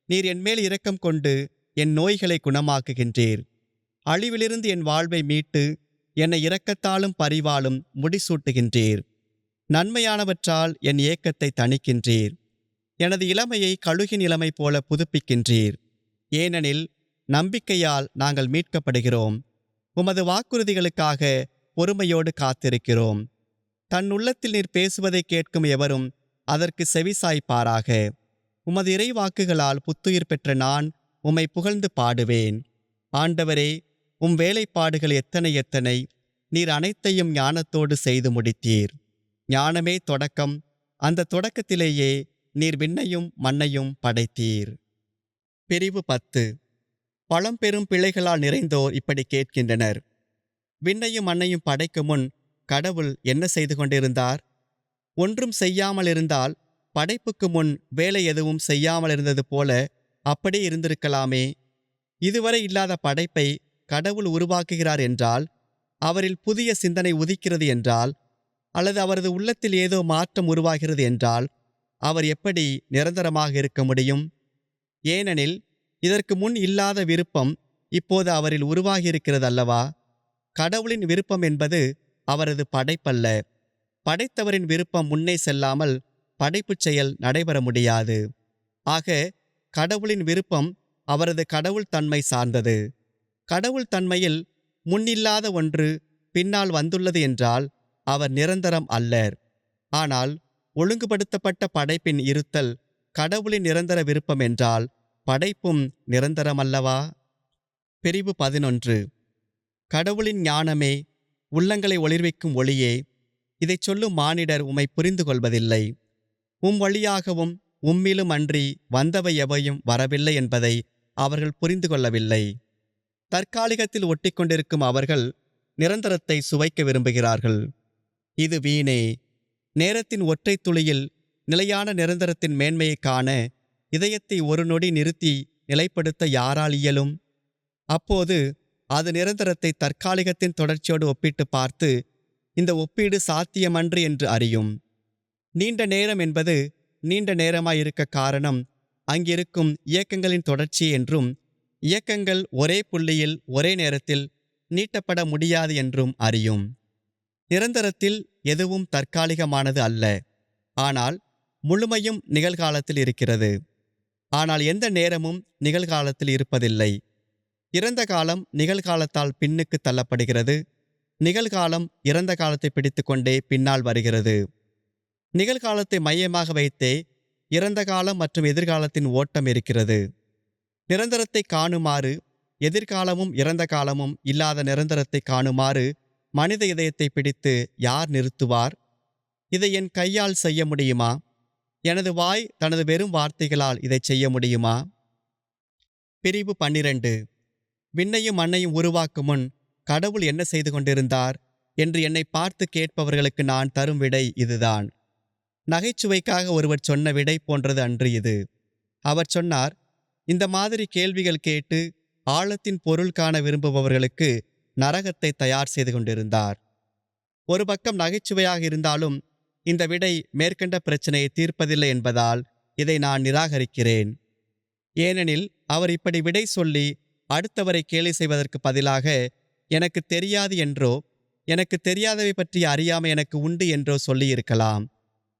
நீர் என்மேல் இரக்கம் கொண்டு என் நோய்களை குணமாக்குகின்றீர். அழிவிலிருந்து என் வாழ்வை மீட்டு என்னை இரக்கத்தாலும் பரிவாலும் முடிசூட்டுகின்றீர். நன்மையானவற்றால் என் ஏக்கத்தை தணிக்கின்றீர். எனது இளமையை கழுகின் இளமை போல புதுப்பிக்கின்றீர். ஏனெனில் நம்பிக்கையால் நாங்கள் மீட்கப்படுகிறோம். உமது வாக்குறுதிகளுக்காக பொறுமையோடு காத்திருக்கிறோம். தன் உள்ளத்தில் நீர் பேசுவதை கேட்கும் எவரும் அதற்கு செவிசாய்ப்பாராக. உமது இறைவாக்குகளால் புத்துயிர் பெற்ற நான் உம்மை புகழ்ந்து பாடுவேன். ஆண்டவரே, உம் வேலைப்பாடுகள் எத்தனை எத்தனை! நீர் அனைத்தையும் ஞானத்தோடு செய்து முடித்தீர். ஞானமே தொடக்கம். அந்த தொடக்கத்திலேயே நீர் விண்ணையும் மண்ணையும் படைத்தீர். பிரிவு 10. பழம்பெரும் பிழைகளால் நிறைந்தோர் இப்படி கேட்கின்றனர். விண்ணையும் மண்ணையும் படைக்கும் முன் கடவுள் என்ன செய்து கொண்டிருந்தார்? ஒன்றும் செய்யாமல் இருந்தால் படைப்புக்கு முன் வேலை எதுவும் செய்யாமல் இருந்தது போல அப்படியே இருந்திருக்கலாமே. இதுவரை இல்லாத படைப்பை கடவுள் உருவாக்குகிறார் என்றால், அவரில் புதிய சிந்தனை உதிக்கிறது என்றால், அல்லது அவரது உள்ளத்தில் ஏதோ மாற்றம் உருவாகிறது என்றால், அவர் எப்படி நிரந்தரமாக இருக்க முடியும்? ஏனெனில் இதற்கு முன் இல்லாத விருப்பம் இப்போது அவரில் உருவாகியிருக்கிறது அல்லவா? கடவுளின் விருப்பம் என்பது அவரது படைப்பல்ல. படைத்தவரின் விருப்பம் முன்னே செல்லாமல் படைப்புச் செயல் நடைபெற முடியாது. ஆக கடவுளின் விருப்பம் அவரது கடவுள் தன்மை சார்ந்தது. கடவுள் தன்மையில் முன்னில்லாத ஒன்று பின்னால் வந்துள்ளது என்றால் அவர் நிரந்தரம் அல்லர். ஆனால் ஒழுங்குபடுத்தப்பட்ட படைப்பின் இருத்தல் கடவுளின் நிரந்தர விருப்பம் என்றால் படைப்பும் நிரந்தரமல்லவா? பிரிவு 11. கடவுளின் ஞானமே, உள்ளங்களை ஒளிர்விக்கும் ஒளியே, இதைச் சொல்லும் மானிடர் உம்மை புரிந்து கொள்வதில்லை. உம் வழியாகவும் உம்மிலும் அன்றி வந்தவை எவையும் வரவில்லை என்பதை அவர்கள் புரிந்து கொள்ளவில்லை. தற்காலிகத்தில் ஒட்டிக்கொண்டிருக்கும் அவர்கள் நிரந்தரத்தை சுவைக்க விரும்புகிறார்கள். இது வீணே. நேரத்தின் ஒற்றை துளியில் நிலையான நிரந்தரத்தின் மேன்மையைக் காண இதயத்தை ஒரு நொடி நிறுத்தி நிலைப்படுத்த யாரால் இயலும்? அப்போது அது நிரந்தரத்தை தற்காலிகத்தின் தொடர்ச்சியோடு ஒப்பிட்டு பார்த்து இந்த ஒப்பீடு சாத்தியமன்று என்று அறியும். நீண்ட நேரம் என்பது நீண்ட நேரமாயிருக்க காரணம் அங்கிருக்கும் இயக்கங்களின் தொடர்ச்சி என்றும், இயக்கங்கள் ஒரே புள்ளியில் ஒரே நேரத்தில் நீட்டப்பட முடியாது என்றும் அறியும். நிரந்தரத்தில் எதுவும் தற்காலிகமானது அல்ல, ஆனால் முழுமையும் நிகழ்காலத்தில் இருக்கிறது. ஆனால் எந்த நேரமும் நிகழ்காலத்தில் இருப்பதில்லை. இறந்த காலம் நிகழ்காலத்தால் பின்னுக்கு தள்ளப்படுகிறது. நிகழ்காலம் இறந்த காலத்தை பிடித்துக்கொண்டே பின்னால் வருகிறது. நிகழ்காலத்தை மையமாக வைத்தே இறந்த காலம் மற்றும் எதிர்காலத்தின் ஓட்டம் இருக்கிறது. நிரந்தரத்தை காணுமாறு எதிர்காலமும் இறந்த காலமும் இல்லாத நிரந்தரத்தை காணுமாறு மனித இதயத்தை பிடித்து யார் நிறுத்துவார்? இதை என் கையால் செய்ய முடியுமா? எனது வாய் தனது வெறும் வார்த்தைகளால் இதைச் செய்ய முடியுமா? பிரிவு 12. விண்ணையும் மண்ணையும் உருவாக்கும் முன் கடவுள் என்ன செய்து கொண்டிருந்தார் என்று என்னை பார்த்து கேட்பவர்களுக்கு நான் தரும் விடை இதுதான். நகைச்சுவைக்காக ஒருவர் சொன்ன விடை போன்றது அன்று இது. அவர் சொன்னார், இந்த மாதிரி கேள்விகள் கேட்டு ஆழத்தின் பொருள் காண விரும்புபவர்களுக்கு நரகத்தை தயார் செய்து கொண்டிருந்தார். ஒரு பக்கம் நகைச்சுவையாக இருந்தாலும் இந்த விடை மேற்கண்ட பிரச்சனையை தீர்ப்பதில்லை என்பதால் இதை நான் நிராகரிக்கிறேன். ஏனெனில் அவர் இப்படி விடை சொல்லி அடுத்தவரை கேலி செய்வதற்கு பதிலாக எனக்கு தெரியாது என்றோ, எனக்கு தெரியாதவை பற்றிய அறியாமை எனக்கு உண்டு என்றோ சொல்லியிருக்கலாம்.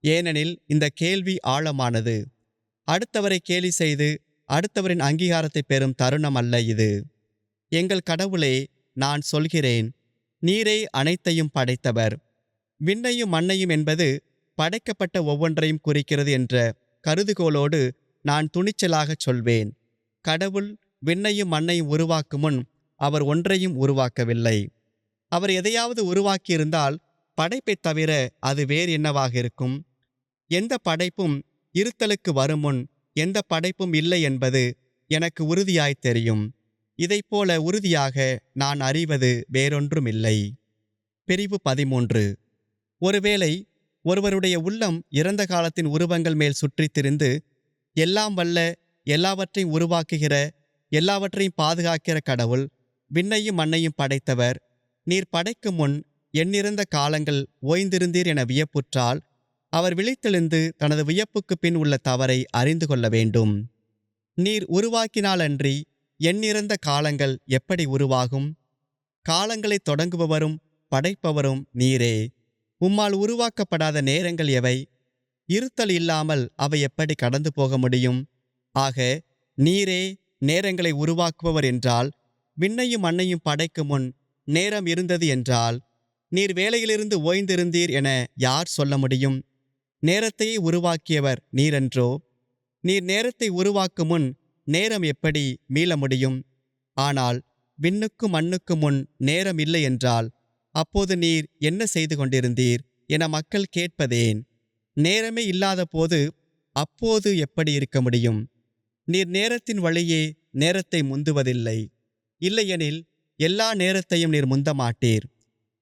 ஏனெனில் இந்த கேள்வி ஆழமானது. அடுத்தவரை கேலி செய்து அடுத்தவரின் அங்கீகாரத்தை பெறும் தருணம் அல்ல இது. எங்கள் கடவுளே, நான் சொல்கிறேன், நீரே அனைத்தையும் படைத்தவர். விண்ணையும் மண்ணையும் என்பது படைக்கப்பட்ட ஒவ்வொன்றையும் குறிக்கிறது என்ற கருதுகோளோடு நான் துணிச்சலாகச் சொல்வேன். கடவுள் விண்ணையும் மண்ணையும் உருவாக்கும் முன் அவர் ஒன்றையும் உருவாக்கவில்லை. அவர் எதையாவது உருவாக்கியிருந்தால் படைப்பைத் தவிர அது வேறு என்னவாக இருக்கும்? எந்த படைப்பும் இருத்தலுக்கு வரும் முன் எந்த படைப்பும் இல்லை என்பது எனக்கு உறுதியாய் தெரியும். இதைப்போல உறுதியாக நான் அறிவது வேறொன்றுமில்லை. பிரிவு 13. ஒருவேளை ஒருவருடைய உள்ளம் இறந்த காலத்தின் உருவங்கள் மேல் சுற்றித் திரிந்து, எல்லாம் வல்ல, எல்லாவற்றையும் உருவாக்குகிற, எல்லாவற்றையும் பாதுகாக்கிற கடவுள், விண்ணையும் மண்ணையும் படைத்தவர், நீர் படைக்கும் முன் எண்ணிறந்த காலங்கள் ஓய்ந்திருந்தீர் என வியப்புற்றால், அவர் விழித்தெழுந்து தனது வியப்புக்கு பின் உள்ள தவறை அறிந்து கொள்ள வேண்டும். நீர் உருவாக்கினாலன்றி எண்ணிறந்த காலங்கள் எப்படி உருவாகும்? காலங்களை தொடங்குபவரும் படைப்பவரும் நீரே. உம்மால் உருவாக்கப்படாத நேரங்கள் எவை? இருத்தல் இல்லாமல் அவை எப்படி கடந்து போக முடியும்? ஆக நீரே நேரங்களை உருவாக்குபவர் என்றால், விண்ணையும் மண்ணையும் படைக்கும் முன் நேரம் இருந்தது என்றால், நீர் வேலையிலிருந்து ஓய்ந்திருந்தீர் என யார் சொல்ல முடியும்? நேரத்தையே உருவாக்கியவர் நீரன்றோ? நீர் நேரத்தை உருவாக்கும் முன் நேரம் எப்படி மீள முடியும்? ஆனால் விண்ணுக்கும் மண்ணுக்கும் முன் நேரம் இல்லை என்றால் அப்போது நீர் என்ன செய்து கொண்டிருந்தீர் என மக்கள் கேட்பதேன்? நேரமே இல்லாத போது அப்போது எப்படி இருக்க முடியும்? நீர் நேரத்தின் வழியே நேரத்தை முந்துவதில்லை. இல்லையெனில் எல்லா நேரத்தையும் நீர் முந்த மாட்டீர்.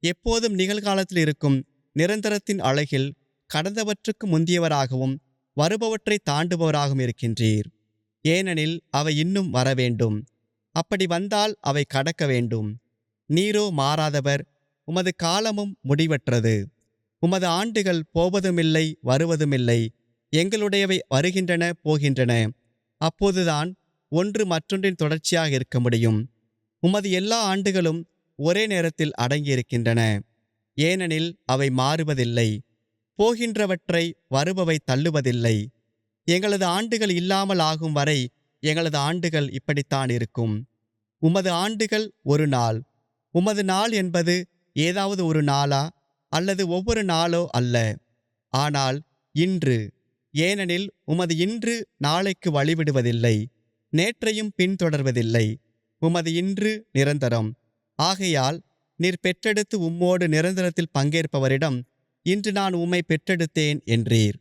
எப்போதும் நிகழ்காலத்தில் இருக்கும் நிரந்தரத்தின் அழகில் கடந்தவற்றுக்கு முந்தியவராகவும் வருபவற்றை தாண்டுபவராகவும் இருக்கின்றீர். ஏனெனில் அவை இன்னும் வரவேண்டும். அப்படி வந்தால் அவை கடக்க வேண்டும். நீரோ மாறாதவர், உமது காலமும் முடிவற்றது. உமது ஆண்டுகள் போவதுமில்லை வருவதுமில்லை. எங்களுடையவை வருகின்றன போகின்றன. அப்போதுதான் ஒன்று மற்றொன்றின் தொடர்ச்சியாக இருக்க முடியும். உமது எல்லா ஆண்டுகளும் ஒரே நேரத்தில் அடங்கியிருக்கின்றன. ஏனெனில் அவை மாறுவதில்லை. போகின்றவற்றை வருபவை தள்ளுவதில்லை. எங்களது ஆண்டுகள் இல்லாமல் ஆகும் வரை எங்களது ஆண்டுகள் இப்படித்தான் இருக்கும். உமது ஆண்டுகள் ஒரு நாள். உமது நாள் என்பது ஏதாவது ஒரு நாளா அல்லது ஒவ்வொரு நாளோ அல்ல, ஆனால் இன்று. ஏனெனில் உமது இன்று நாளைக்கு வழிவிடுவதில்லை, நேற்றையும் பின்தொடர்வதில்லை. உமது இன்று நிரந்தரம். ஆகையால் நீர் பெற்றெடுத்து உம்மோடு நிரந்தரத்தில் பங்கேற்பவரிடம், இன்று நான் உம்மை பெற்றெடுத்தேன் என்றீர்.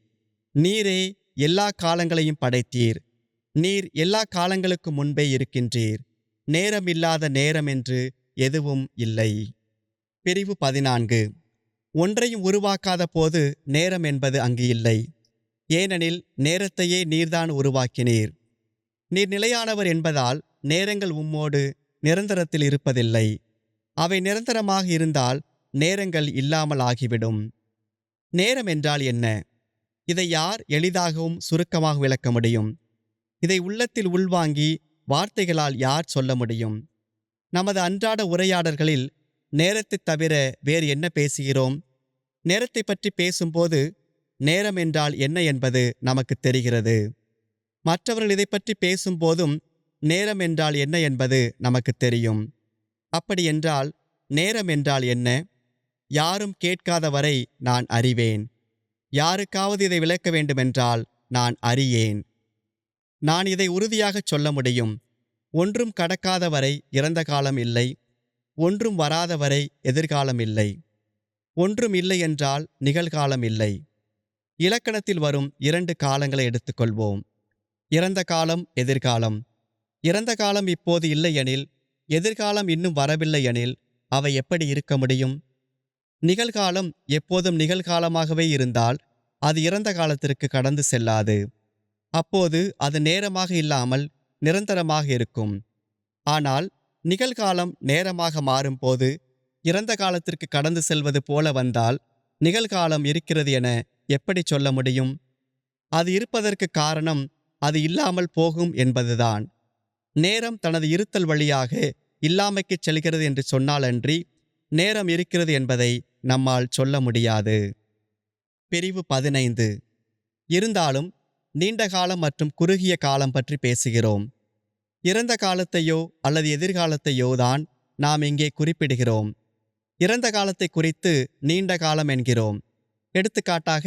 நீரே எல்லா காலங்களையும் படைத்தீர். நீர் எல்லா காலங்களுக்கு முன்பே இருக்கின்றீர். நேரம் இல்லாத நேரம் என்று எதுவும் இல்லை. பிரிவு 14. ஒன்றையும் உருவாக்காத போது நேரம் என்பது அங்கு இல்லை. ஏனெனில் நேரத்தையே நீர்தான் உருவாக்கினீர். நீர் நிலையானவர் என்பதால் நேரங்கள் உம்மோடு நிரந்தரத்தில் இருப்பதில்லை. அவை நிரந்தரமாக இருந்தால் நேரங்கள் இல்லாமல் ஆகிவிடும். நேரம் என்றால் என்ன? இதை யார் எளிதாகவும் சுருக்கமாக விளக்க முடியும்? இதை உள்ளத்தில் உள்வாங்கி வார்த்தைகளால் யார் சொல்ல முடியும்? நமது அன்றாட உரையாடல்களில் நேரத்தைத் தவிர வேறு என்ன பேசுகிறோம்? நேரத்தை பற்றி பேசும்போது நேரம் என்றால் என்ன என்பது நமக்கு தெரிகிறது. மற்றவர்கள் இதை பற்றி பேசும்போதும் நேரம் என்றால் என்ன என்பது நமக்கு தெரியும். அப்படியென்றால் நேரம் என்றால் என்ன? யாரும் கேட்காத வரை நான் அறிவேன். யாருக்காவது இதை விளக்க வேண்டுமென்றால் நான் அறியேன். நான் இதை உறுதியாகச் சொல்ல முடியும். ஒன்றும் கடக்காத வரை இறந்த காலம் இல்லை. ஒன்றும் வராத வரை எதிர்காலம் இல்லை. ஒன்றும் இல்லை என்றால் நிகழ்காலம் இல்லை. இலக்கணத்தில் வரும் 2 காலங்களை எடுத்துக்கொள்வோம். இறந்த காலம், எதிர்காலம். இறந்த காலம் இப்போது இல்லையெனில், எதிர்காலம் இன்னும் வரவில்லை எனில் அவை எப்படி இருக்க முடியும்? நிகழ்காலம் எப்போதும் நிகழ்காலமாகவே இருந்தால் அது இறந்த காலத்திற்கு கடந்து செல்லாது. அப்போது அது நேரமாக இல்லாமல் நிரந்தரமாக இருக்கும். ஆனால் நிகழ்காலம் நேரமாக மாறும்போது இறந்த காலத்திற்கு கடந்து செல்வது போல வந்தால் நிகழ்காலம் இருக்கிறது என எப்படி சொல்ல முடியும்? அது இருப்பதற்கு காரணம் அது இல்லாமல் போகும் என்பதுதான். நேரம் தனது இருத்தல் வழியாக இல்லாமைக்குச் செல்கிறது என்று சொன்னாலன்றி நேரம் இருக்கிறது என்பதை நம்மால் சொல்ல முடியாது. பிரிவு 15. இருந்தாலும் நீண்ட காலம் மற்றும் குறுகிய காலம் பற்றி பேசுகிறோம். இறந்த காலத்தையோ அல்லது எதிர்காலத்தையோ தான் நாம் இங்கே குறிப்பிடுகிறோம். இறந்த காலத்தை குறித்து நீண்ட காலம் என்கிறோம். எடுத்துக்காட்டாக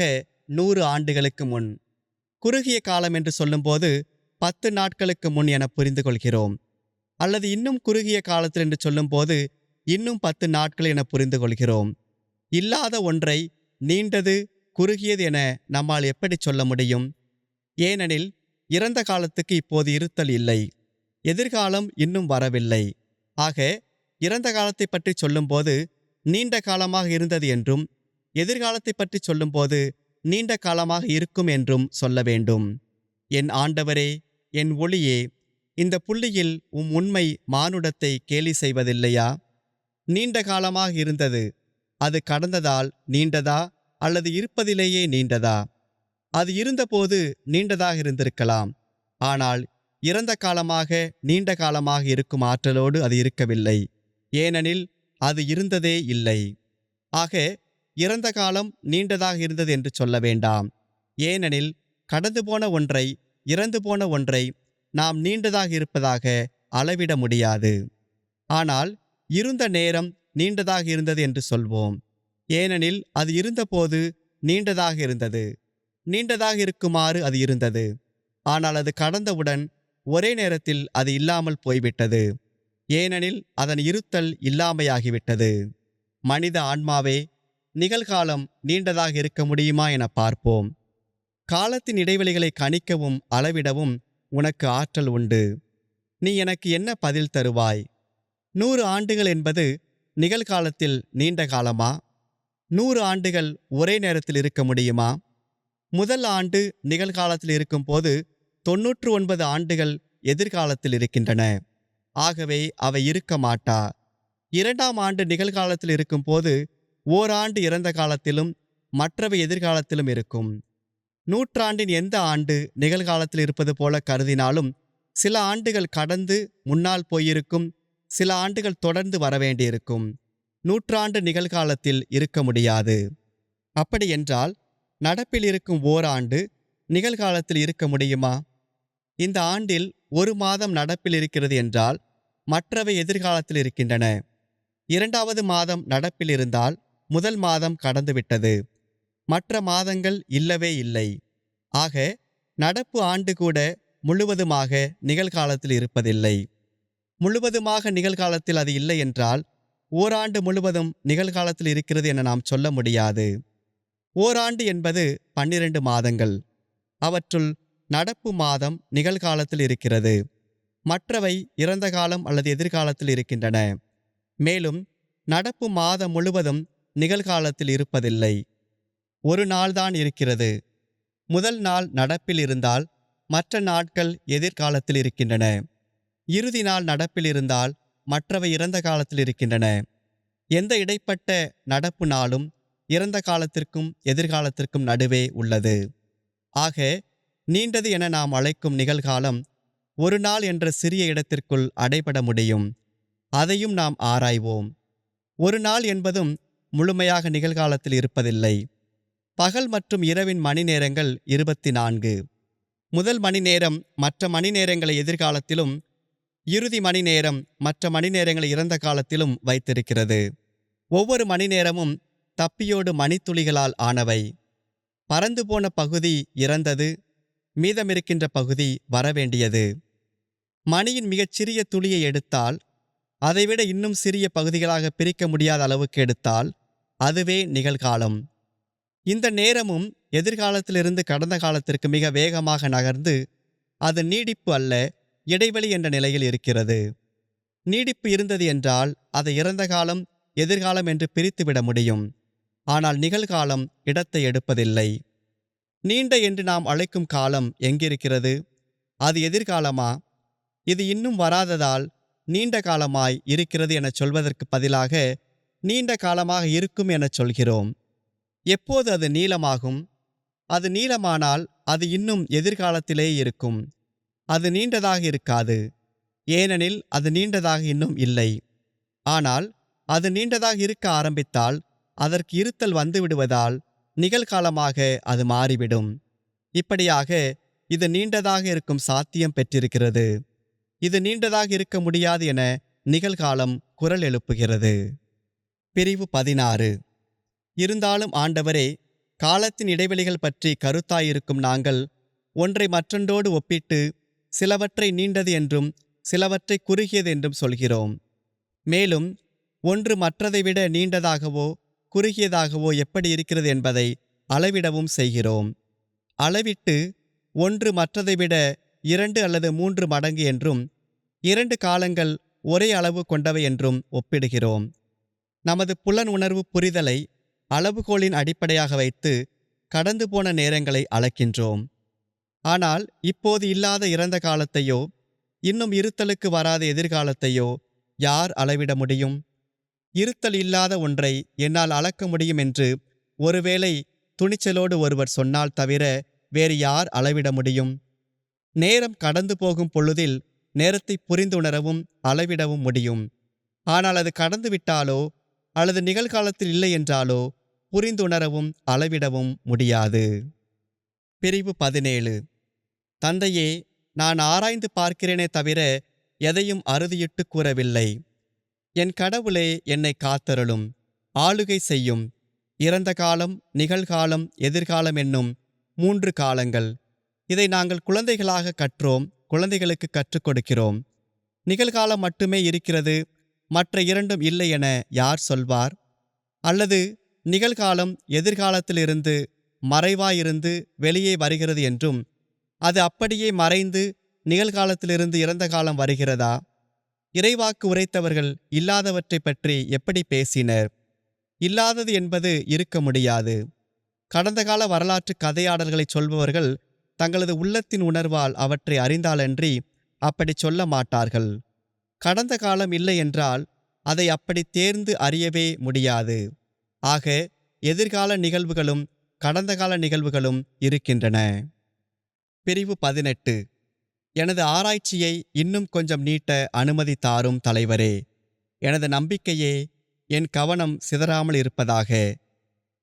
100 ஆண்டுகளுக்கு முன். குறுகிய காலம் என்று சொல்லும்போது 10 நாட்களுக்கு முன் என புரிந்து கொள்கிறோம். அல்லது இன்னும் குறுகிய காலத்தில் என்று சொல்லும்போது இன்னும் 10 நாட்கள் என புரிந்து கொள்கிறோம். இல்லாத ஒன்றை நீண்டது, குறுகியது என நம்மால் எப்படி சொல்ல முடியும்? ஏனெனில் இறந்த காலத்துக்கு இப்போது இருத்தல் இல்லை. எதிர்காலம் இன்னும் வரவில்லை. ஆக இறந்த காலத்தை பற்றி சொல்லும்போது நீண்ட காலமாக இருந்தது என்றும், எதிர்காலத்தை பற்றி சொல்லும்போது நீண்ட காலமாக இருக்கும் என்றும் சொல்ல வேண்டும். என் ஆண்டவரே, என் ஒளியே, இந்த புள்ளியில் உண்மை மானுடத்தை கேலி செய்வதில்லையா? நீண்ட காலமாக இருந்தது. அது கடந்ததால் நீண்டதா அல்லது இருப்பதிலேயே நீண்டதா? அது இருந்தபோது நீண்டதாக இருந்திருக்கலாம். ஆனால் இறந்த காலமாக நீண்ட காலமாக இருக்கும் ஆற்றலோடு அது இருக்கவில்லை. ஏனெனில் அது இருந்ததே இல்லை. ஆக இறந்த காலம் நீண்டதாக இருந்தது என்று சொல்ல வேண்டாம். ஏனெனில் கடந்து போன ஒன்றை, இறந்து போன ஒன்றை நாம் நீண்டதாக இருப்பதாக அளவிட முடியாது. ஆனால் இருந்த நேரம் நீண்டதாக இருந்தது என்று சொல்வோம். ஏனெனில் அது இருந்தபோது நீண்டதாக இருந்தது. நீண்டதாக இருக்குமாறு அது இருந்தது. ஆனால் அது கடந்தவுடன் ஒரே நேரத்தில் அது இல்லாமல் போய்விட்டது. ஏனெனில் அதன் இருத்தல் இல்லாமையாகிவிட்டது. மனித ஆன்மாவே, நிகழ்காலம் நீண்டதாக இருக்க முடியுமா என பார்ப்போம். காலத்தின் இடைவெளிகளை கணிக்கவும் அளவிடவும் உனக்கு ஆற்றல் உண்டு. நீ எனக்கு என்ன பதில் தருவாய்? 100 ஆண்டுகள் என்பது நிகழ்காலத்தில் நீண்ட காலமா? 100 ஆண்டுகள் ஒரே நேரத்தில் இருக்க முடியுமா? முதல் ஆண்டு நிகழ்காலத்தில் இருக்கும்போது 99 ஆண்டுகள் எதிர்காலத்தில் இருக்கின்றன. ஆகவே அவை இருக்க மாட்டா. 2ஆம் ஆண்டு நிகழ்காலத்தில் இருக்கும்போது ஓராண்டு இறந்த காலத்திலும் மற்றவை எதிர்காலத்திலும் இருக்கும். நூற்றாண்டின் எந்த ஆண்டு நிகழ்காலத்தில் இருப்பது போல கருதினாலும் சில ஆண்டுகள் கடந்து முன்னால் போயிருக்கும், சில ஆண்டுகள் தொடர்ந்து வரவேண்டியிருக்கும். நூற்றாண்டு நிகழ்காலத்தில் இருக்க முடியாது. அப்படியென்றால் நடப்பில் இருக்கும் ஓராண்டு நிகழ்காலத்தில் இருக்க முடியுமா? இந்த ஆண்டில் ஒரு மாதம் நடப்பில் இருக்கிறது என்றால் மற்றவை எதிர்காலத்தில் இருக்கின்றன. 2வது மாதம் நடப்பில் இருந்தால் முதல் மாதம் கடந்துவிட்டது. மற்ற மாதங்கள் இல்லவே இல்லை. ஆக நடப்பு ஆண்டு கூட முழுவதுமாக நிகழ்காலத்தில் இருப்பதில்லை. முழுவதுமாக நிகழ்காலத்தில் அது இல்லை என்றால் ஓராண்டு முழுவதும் நிகழ்காலத்தில் இருக்கிறது என நாம் சொல்ல முடியாது. ஓராண்டு என்பது 12 மாதங்கள். அவற்றுள் நடப்பு மாதம் நிகழ்காலத்தில் இருக்கிறது. மற்றவை இறந்த காலம் அல்லது எதிர்காலத்தில் இருக்கின்றன. மேலும் நடப்பு மாதம் முழுவதும் நிகழ்காலத்தில் இருப்பதில்லை. ஒரு நாள்தான் இருக்கிறது. முதல் நாள் நடப்பில் இருந்தால் மற்ற நாட்கள் எதிர்காலத்தில் இருக்கின்றன. இறுதி நாள் நடப்பில் இருந்தால் மற்றவை இறந்த காலத்தில் இருக்கின்றன. எந்த இடைப்பட்ட நடப்பு நாளும் இறந்த காலத்திற்கும் எதிர்காலத்திற்கும் நடுவே உள்ளது. ஆக நீண்டது என நாம் அழைக்கும் நிகழ்காலம் ஒரு நாள் என்ற சிறிய இடத்திற்குள் அடைபட முடியும். அதையும் நாம் ஆராய்வோம். ஒரு நாள் என்பதும் முழுமையாக நிகழ்காலத்தில் இருப்பதில்லை. பகல் மற்றும் இரவின் மணி நேரங்கள் 24. முதல் மணி நேரம் மற்ற மணி நேரங்களை எதிர்காலத்திலும், இறுதி மணி நேரம் மற்ற மணி நேரங்களை இறந்த காலத்திலும் வைத்திருக்கிறது. ஒவ்வொரு மணி நேரமும் தப்பியோடு மணித்துளிகளால் ஆனவை. பறந்து போன பகுதி இறந்தது, மீதமிருக்கின்ற பகுதி வரவேண்டியது. மணியின் மிகச்சிறிய துளியை எடுத்தால், அதைவிட இன்னும் சிறிய பகுதிகளாக பிரிக்க முடியாத அளவுக்கு எடுத்தால் அதுவே நிகழ்காலம். இந்த நேரமும் எதிர்காலத்திலிருந்து கடந்த காலத்திற்கு மிக வேகமாக நகர்ந்து அது நீடிப்பு அல்ல, இடைவெளி என்ற நிலையில் இருக்கிறது. நீடிப்பு இருந்தது என்றால் அதை இறந்த காலம் எதிர்காலம் என்று பிரித்துவிட முடியும். ஆனால் நிகழ்காலம் இடத்தை எடுப்பதில்லை. நீண்ட என்று நாம் அழைக்கும் காலம் எங்கிருக்கிறது? அது எதிர்காலமா? இது இன்னும் வராததால் நீண்ட காலமாய் இருக்கிறது என சொல்வதற்கு பதிலாக நீண்ட காலமாக இருக்கும் என சொல்கிறோம். எப்போது அது நீளமாகும்? அது நீளமானால் அது இன்னும் எதிர்காலத்திலே இருக்கும். அது நீண்டதாக இருக்காது, ஏனெனில் அது நீண்டதாக இன்னும் இல்லை. ஆனால் அது நீண்டதாக இருக்க ஆரம்பித்தால் அதற்கு இருத்தல் வந்துவிடுவதால் நிகழ்காலமாக அது மாறிவிடும். இப்படியாக இது நீண்டதாக இருக்கும் சாத்தியம் பெற்றிருக்கிறது. இது நீண்டதாக இருக்க முடியாது என நிகழ்காலம் குரல் எழுப்புகிறது. பிரிவு 16. இருந்தாலும் ஆண்டவரே, காலத்தின் இடைவெளிகள் பற்றி கருத்தாயிருக்கும் நாங்கள் ஒன்றை மற்றொன்றோடு ஒப்பிட்டு சிலவற்றை நீண்டது என்றும் சிலவற்றை குறுகியது என்றும் சொல்கிறோம். மேலும் ஒன்று மற்றதை விட நீண்டதாகவோ குறுகியதாகவோ எப்படி இருக்கிறது என்பதை அளவிடவும் செய்கிறோம். அளவிட்டு ஒன்று மற்றதை விட 2 அல்லது 3 மடங்கு என்றும் 2 காலங்கள் ஒரே அளவு கொண்டவை என்றும் ஒப்பிடுகிறோம். நமது புலன் உணர்வு புரிதலை அளவுகோலின் அடிப்படையாக வைத்து கடந்து போன நேரங்களை அளக்கின்றோம். ஆனால் இப்போது இல்லாத இறந்த காலத்தையோ இன்னும் இருத்தலுக்கு வராத எதிர்காலத்தையோ யார் அளவிட முடியும்? இருத்தல் இல்லாத ஒன்றை என்னால் அளக்க முடியும் என்று ஒருவேளை துணிச்சலோடு ஒருவர் சொன்னால் தவிர வேறு யார் அளவிட முடியும்? நேரம் கடந்து போகும் பொழுதில் நேரத்தை புரிந்துணரவும் அளவிடவும் முடியும். ஆனால் அது கடந்து விட்டாலோ அல்லது நிகழ்காலத்தில் இல்லை என்றாலோ புரிந்துணரவும் அளவிடவும் முடியாது. பிரிவு 17. தந்தையே, நான் ஆராய்ந்து பார்க்கிறேனே தவிர எதையும் அறுதியிட்டு கூறவில்லை. என் கடவுளே, என்னை காத்தருளும், ஆளுகை செய்யும். இறந்த காலம், நிகழ்காலம், எதிர்காலம் என்னும் 3 காலங்கள். இதை நாங்கள் குழந்தைகளாக கற்றோம், குழந்தைகளுக்கு கற்றுக் கொடுக்கிறோம். நிகழ்காலம் மட்டுமே இருக்கிறது, மற்ற இரண்டும் இல்லை என யார் சொல்வார்? அல்லது நிகழ்காலம் எதிர்காலத்திலிருந்து மறைவாயிருந்து வெளியே வருகிறது என்றும் அது அப்படியே மறைந்து நிகழ்காலத்திலிருந்து இறந்த காலம் வருகிறதா? இறைவாக்கு உரைத்தவர்கள் இல்லாதவற்றை பற்றி எப்படி பேசினர்? இல்லாதது என்பது இருக்க முடியாது. கடந்த கால வரலாற்று கதையாடல்களை சொல்பவர்கள் தங்களது உள்ளத்தின் உணர்வால் அவற்றை அறிந்தாலன்றி அப்படிச் சொல்ல மாட்டார்கள். கடந்த காலம் இல்லை என்றால் அதை அப்படி தேர்ந்து அறியவே முடியாது. ஆக எதிர்கால நிகழ்வுகளும் கடந்த கால நிகழ்வுகளும் இருக்கின்றன. பிரிவு 18. எனது ஆராய்ச்சியை இன்னும் கொஞ்சம் நீட்ட அனுமதி தாரும் தலைவரே. எனது நம்பிக்கையே என் கவனம் சிதறாமல் இருப்பதாக.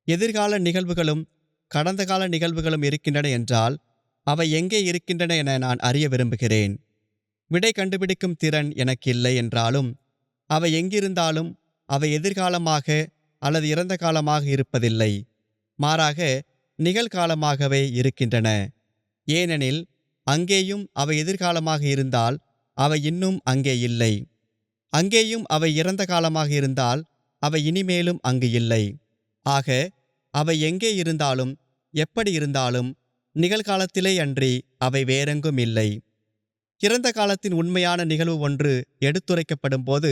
எதிர்கால நிகழ்வுகளும் கடந்த கால நிகழ்வுகளும் இருக்கின்றன என்றால் அவை எங்கே இருக்கின்றன என நான் அறிய விரும்புகிறேன். விடை கண்டுபிடிக்கும் திறன் எனக்கு இல்லை என்றாலும் அவை எங்கிருந்தாலும் அவை எதிர்காலமாக அல்லது இறந்த காலமாக இருப்பதில்லை. மாறாக நிகழ்காலமாகவே இருக்கின்றன. ஏனெனில் அங்கேயும் அவை எதிர்காலமாக இருந்தால் அவை இன்னும் அங்கே இல்லை. அங்கேயும் அவை இறந்த காலமாக இருந்தால் அவை இனிமேலும் அங்கு இல்லை. ஆக அவை எங்கே இருந்தாலும் எப்படி இருந்தாலும் நிகழ்காலத்திலே அன்றி அவை வேறெங்கும் இல்லை. இறந்த காலத்தின் உண்மையான நிகழ்வு ஒன்று எடுத்துரைக்கப்படும் போது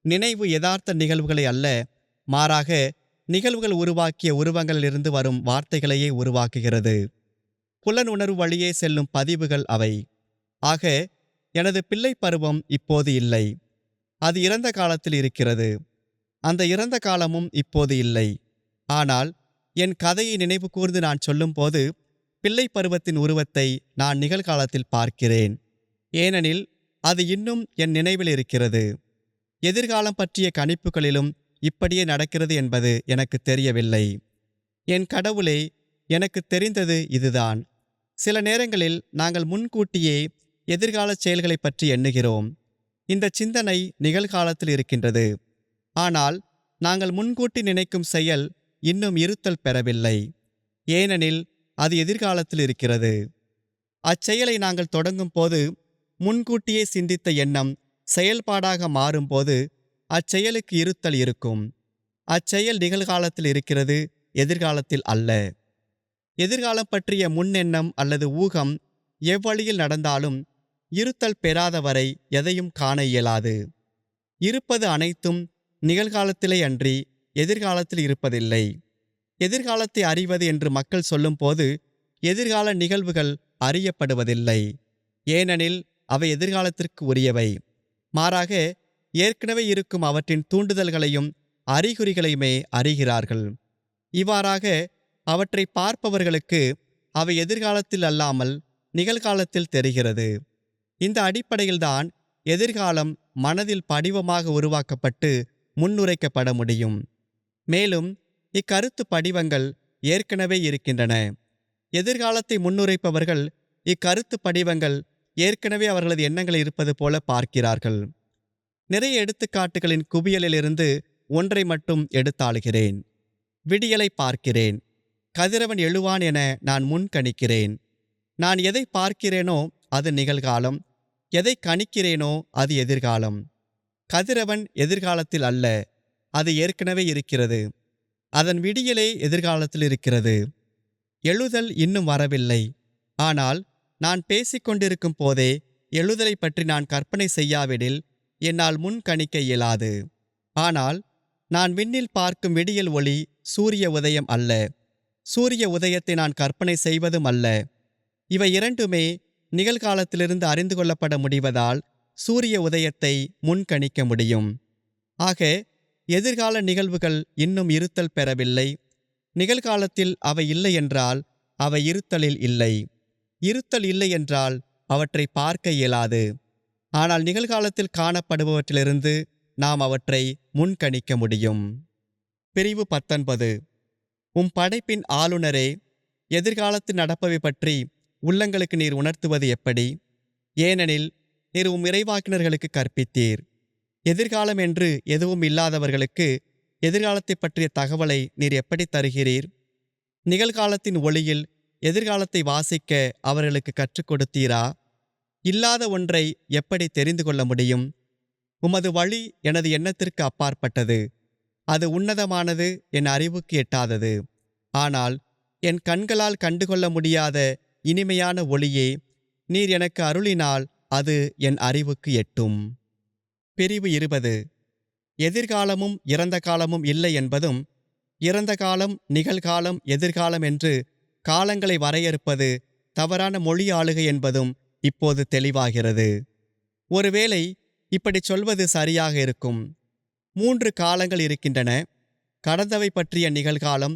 நினைவு யதார்த்த நிகழ்வுகளை அல்ல, மாறாக நிகழ்வுகள் உருவாக்கிய உருவங்களிலிருந்து வரும் வார்த்தைகளையே உருவாக்குகிறது. புலனுணர்வு வழியே செல்லும் பதிவுகள் அவை. ஆக எனது பிள்ளை பருவம் இப்போது இல்லை. அது இறந்த காலத்தில் இருக்கிறது. அந்த இறந்த காலமும் இப்போது இல்லை. ஆனால் என் கதையை நினைவு கூர்ந்து நான் சொல்லும்போது பிள்ளை பருவத்தின் உருவத்தை நான் நிகழ்காலத்தில் பார்க்கிறேன். ஏனெனில் அது இன்னும் என் நினைவில் இருக்கிறது. எதிர்காலம் பற்றிய கணிப்புகளிலும் இப்படியே நடக்கிறது என்பது எனக்கு தெரியவில்லை. என் கடவுளே, எனக்கு தெரிந்தது இதுதான். சில நேரங்களில் நாங்கள் முன்கூட்டியே எதிர்கால செயல்களை பற்றி எண்ணுகிறோம். இந்த சிந்தனை நிகழ்காலத்தில் இருக்கின்றது. ஆனால் நாங்கள் முன்கூட்டி நினைக்கும் செயல் இன்னும் இருத்தல் பெறவில்லை. ஏனெனில் அது எதிர்காலத்தில் இருக்கிறது. அச்செயலை நாங்கள் தொடங்கும் போது முன்கூட்டியே சிந்தித்த எண்ணம் செயல்பாடாக மாறும்போது அச்செயலுக்கு இருத்தல் இருக்கும். அச்செயல் நிகழ்காலத்தில் இருக்கிறது, எதிர்காலத்தில் அல்ல. எதிர்காலம் பற்றிய முன்னெண்ணம் அல்லது ஊகம் எவ்வழியில் நடந்தாலும் இருத்தல் பெறாதவரை எதையும் காண இயலாது. இருப்பது அனைத்தும் நிகழ்காலத்திலே அன்றி எதிர்காலத்தில் இருப்பதில்லை. எதிர்காலத்தை அறிவது என்று மக்கள் சொல்லும்போது எதிர்கால நிகழ்வுகள் அறியப்படுவதில்லை. ஏனெனில் அவை எதிர்காலத்திற்கு உரியவை. மாறாக ஏற்கனவே இருக்கும் அவற்றின் தூண்டுதல்களையும் அறிகுறிகளையுமே அறிகிறார்கள். இவ்வாறாக அவற்றை பார்ப்பவர்களுக்கு அவை எதிர்காலத்தில் அல்லாமல் நிகழ்காலத்தில் தெரிகிறது. இந்த அடிப்படையில்தான் எதிர்காலம் மனதில் படிவமாக உருவாக்கப்பட்டு முன்னுரைக்கப்பட முடியும். மேலும் இக்கருத்து படிவங்கள் ஏற்கனவே இருக்கின்றன. எதிர்காலத்தை முன்னுரைப்பவர்கள் இக்கருத்து படிவங்கள் ஏற்கனவே அவர்களது எண்ணங்கள் இருப்பது போல பார்க்கிறார்கள். நிறைய எடுத்துக்காட்டுகளின் குவியலிலிருந்து ஒன்றை மட்டும் எடுத்தாளுகிறேன். விடியலை பார்க்கிறேன். கதிரவன் எழுவான் என நான் முன்கணிக்கிறேன். நான் எதை பார்க்கிறேனோ அது நிகழ்காலம், எதை கணிக்கிறேனோ அது எதிர்காலம். கதிரவன் எதிர்காலத்தில் அல்ல, அது ஏற்கனவே இருக்கிறது. அதன் விடியலே எதிர்காலத்தில் இருக்கிறது. எழுதல் இன்னும் வரவில்லை. ஆனால் நான் பேசிக்கொண்டிருக்கும் போதே எழுதலை பற்றி நான் கற்பனை செய்யாவிடில் என்னால் முன்கணிக்க இயலாது. ஆனால் நான் விண்ணில் பார்க்கும் விடியல் ஒளி சூரிய உதயம் அல்ல, சூரிய உதயத்தை நான் கற்பனை செய்வதும் அல்ல. இவை இரண்டுமே நிகழ்காலத்திலிருந்து அறிந்து கொள்ளப்பட முடிவதால் சூரிய உதயத்தை முன்கணிக்க முடியும். ஆக எதிர்கால நிகழ்வுகள் இன்னும் இருத்தல் பெறவில்லை. நிகழ்காலத்தில் அவை இல்லை என்றால் அவை இருத்தலில் இல்லை. இருத்தல் இல்லை என்றால் அவற்றை பார்க்க இயலாது. ஆனால் நிகழ்காலத்தில் காணப்படுபவற்றிலிருந்து நாம் அவற்றை முன்கணிக்க முடியும். பிரிவு 19. படைப்பின் ஆளுநரே, எதிர்காலத்தில் நடப்பவை பற்றி உள்ளங்களுக்கு நீர் உணர்த்துவது எப்படி? ஏனெனில் நீர் இறைவாக்கினர்களுக்கு கற்பித்தீர். எதிர்காலம் என்று எதுவும் இல்லாதவர்களுக்கு எதிர்காலத்தை பற்றிய தகவலை நீர் எப்படி தருகிறீர்? நிகழ்காலத்தின் ஒளியில் எதிர்காலத்தை வாசிக்க அவர்களுக்கு கற்றுக் கொடுத்தீரா? இல்லாத ஒன்றை எப்படி தெரிந்து கொள்ள முடியும்? உமது வழி எனது எண்ணத்திற்கு அப்பாற்பட்டது. அது உன்னதமானது, என் அறிவுக்கு எட்டாதது. ஆனால் என் கண்களால் கண்டுகொள்ள முடியாத இனிமையான ஒளியே, நீர் எனக்கு அருளினால் அது என் அறிவுக்கு எட்டும். பிரிவு 20. எதிர்காலமும் இறந்த காலமும் இல்லை என்பதும், இறந்த காலம், நிகழ்காலம், எதிர்காலம் என்று காலங்களை வரையறுப்பது தவறான மொழி ஆளுகை என்பதும் இப்போது தெளிவாகிறது. ஒருவேளை இப்படி சொல்வது சரியாக இருக்கும். 3 காலங்கள் இருக்கின்றன. கடந்தவை பற்றிய நிகழ்காலம்,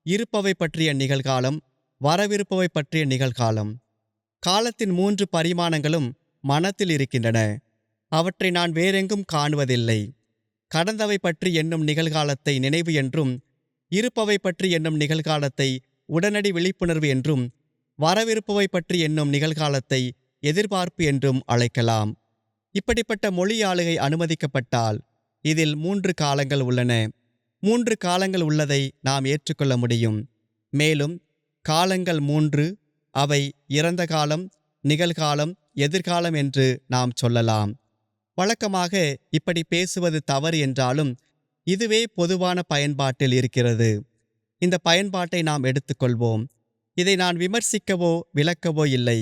இருப்பவை பற்றிய நிகழ்காலம், வரவிருப்பவை பற்றிய நிகழ்காலம். காலத்தின் 3 பரிமாணங்களும் மனத்தில் இருக்கின்றன. அவற்றை நான் வேறெங்கும் காணுவதில்லை. கடந்தவை பற்றி எண்ணும் நிகழ்காலத்தை நினைவு என்றும், இருப்பவை பற்றி எண்ணும் நிகழ்காலத்தை உடனடி விழிப்புணர்வு என்றும், வரவிருப்பவை பற்றி எண்ணும் நிகழ்காலத்தை எதிர்பார்ப்பு என்றும் அழைக்கலாம். இப்படிப்பட்ட மொழி ஆளுகை அனுமதிக்கப்பட்டால் இதில் 3 காலங்கள் உள்ளன. 3 காலங்கள் உள்ளதை நாம் ஏற்றுக்கொள்ள முடியும். மேலும் காலங்கள் 3, அவை இறந்த காலம், நிகழ்காலம், எதிர்காலம் என்று நாம் சொல்லலாம். வழக்கமாக இப்படி பேசுவது தவறு என்றாலும் இதுவே பொதுவான பயன்பாட்டில் இருக்கிறது. இந்த பயன்பாட்டை நாம் எடுத்துக்கொள்வோம். இதை நான் விமர்சிக்கவோ விளக்கவோ இல்லை.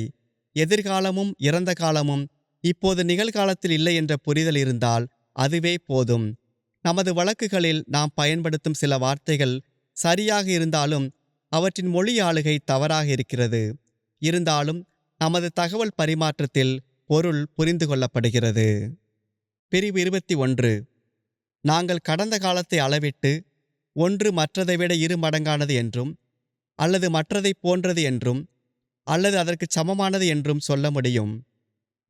எதிர்காலமும் இறந்த காலமும் இப்போது நிகழ்காலத்தில் இல்லை என்ற புரிதல் இருந்தால் அதுவே போதும். நமது வழக்குகளில் நாம் பயன்படுத்தும் சில வார்த்தைகள் சரியாக இருந்தாலும் அவற்றின் மொழி ஆளுகை தவறாக இருக்கிறது. இருந்தாலும் நமது தகவல் பரிமாற்றத்தில் பொருள் புரிந்து கொள்ளப்படுகிறது. பிரிவு 21. நாங்கள் கடந்த காலத்தை அளவிட்டு ஒன்று மற்றதை விட 2 மடங்கானது என்றும், அல்லது மற்றதை போன்றது என்றும், அல்லது அதற்கு சமமானது என்றும் சொல்ல முடியும்.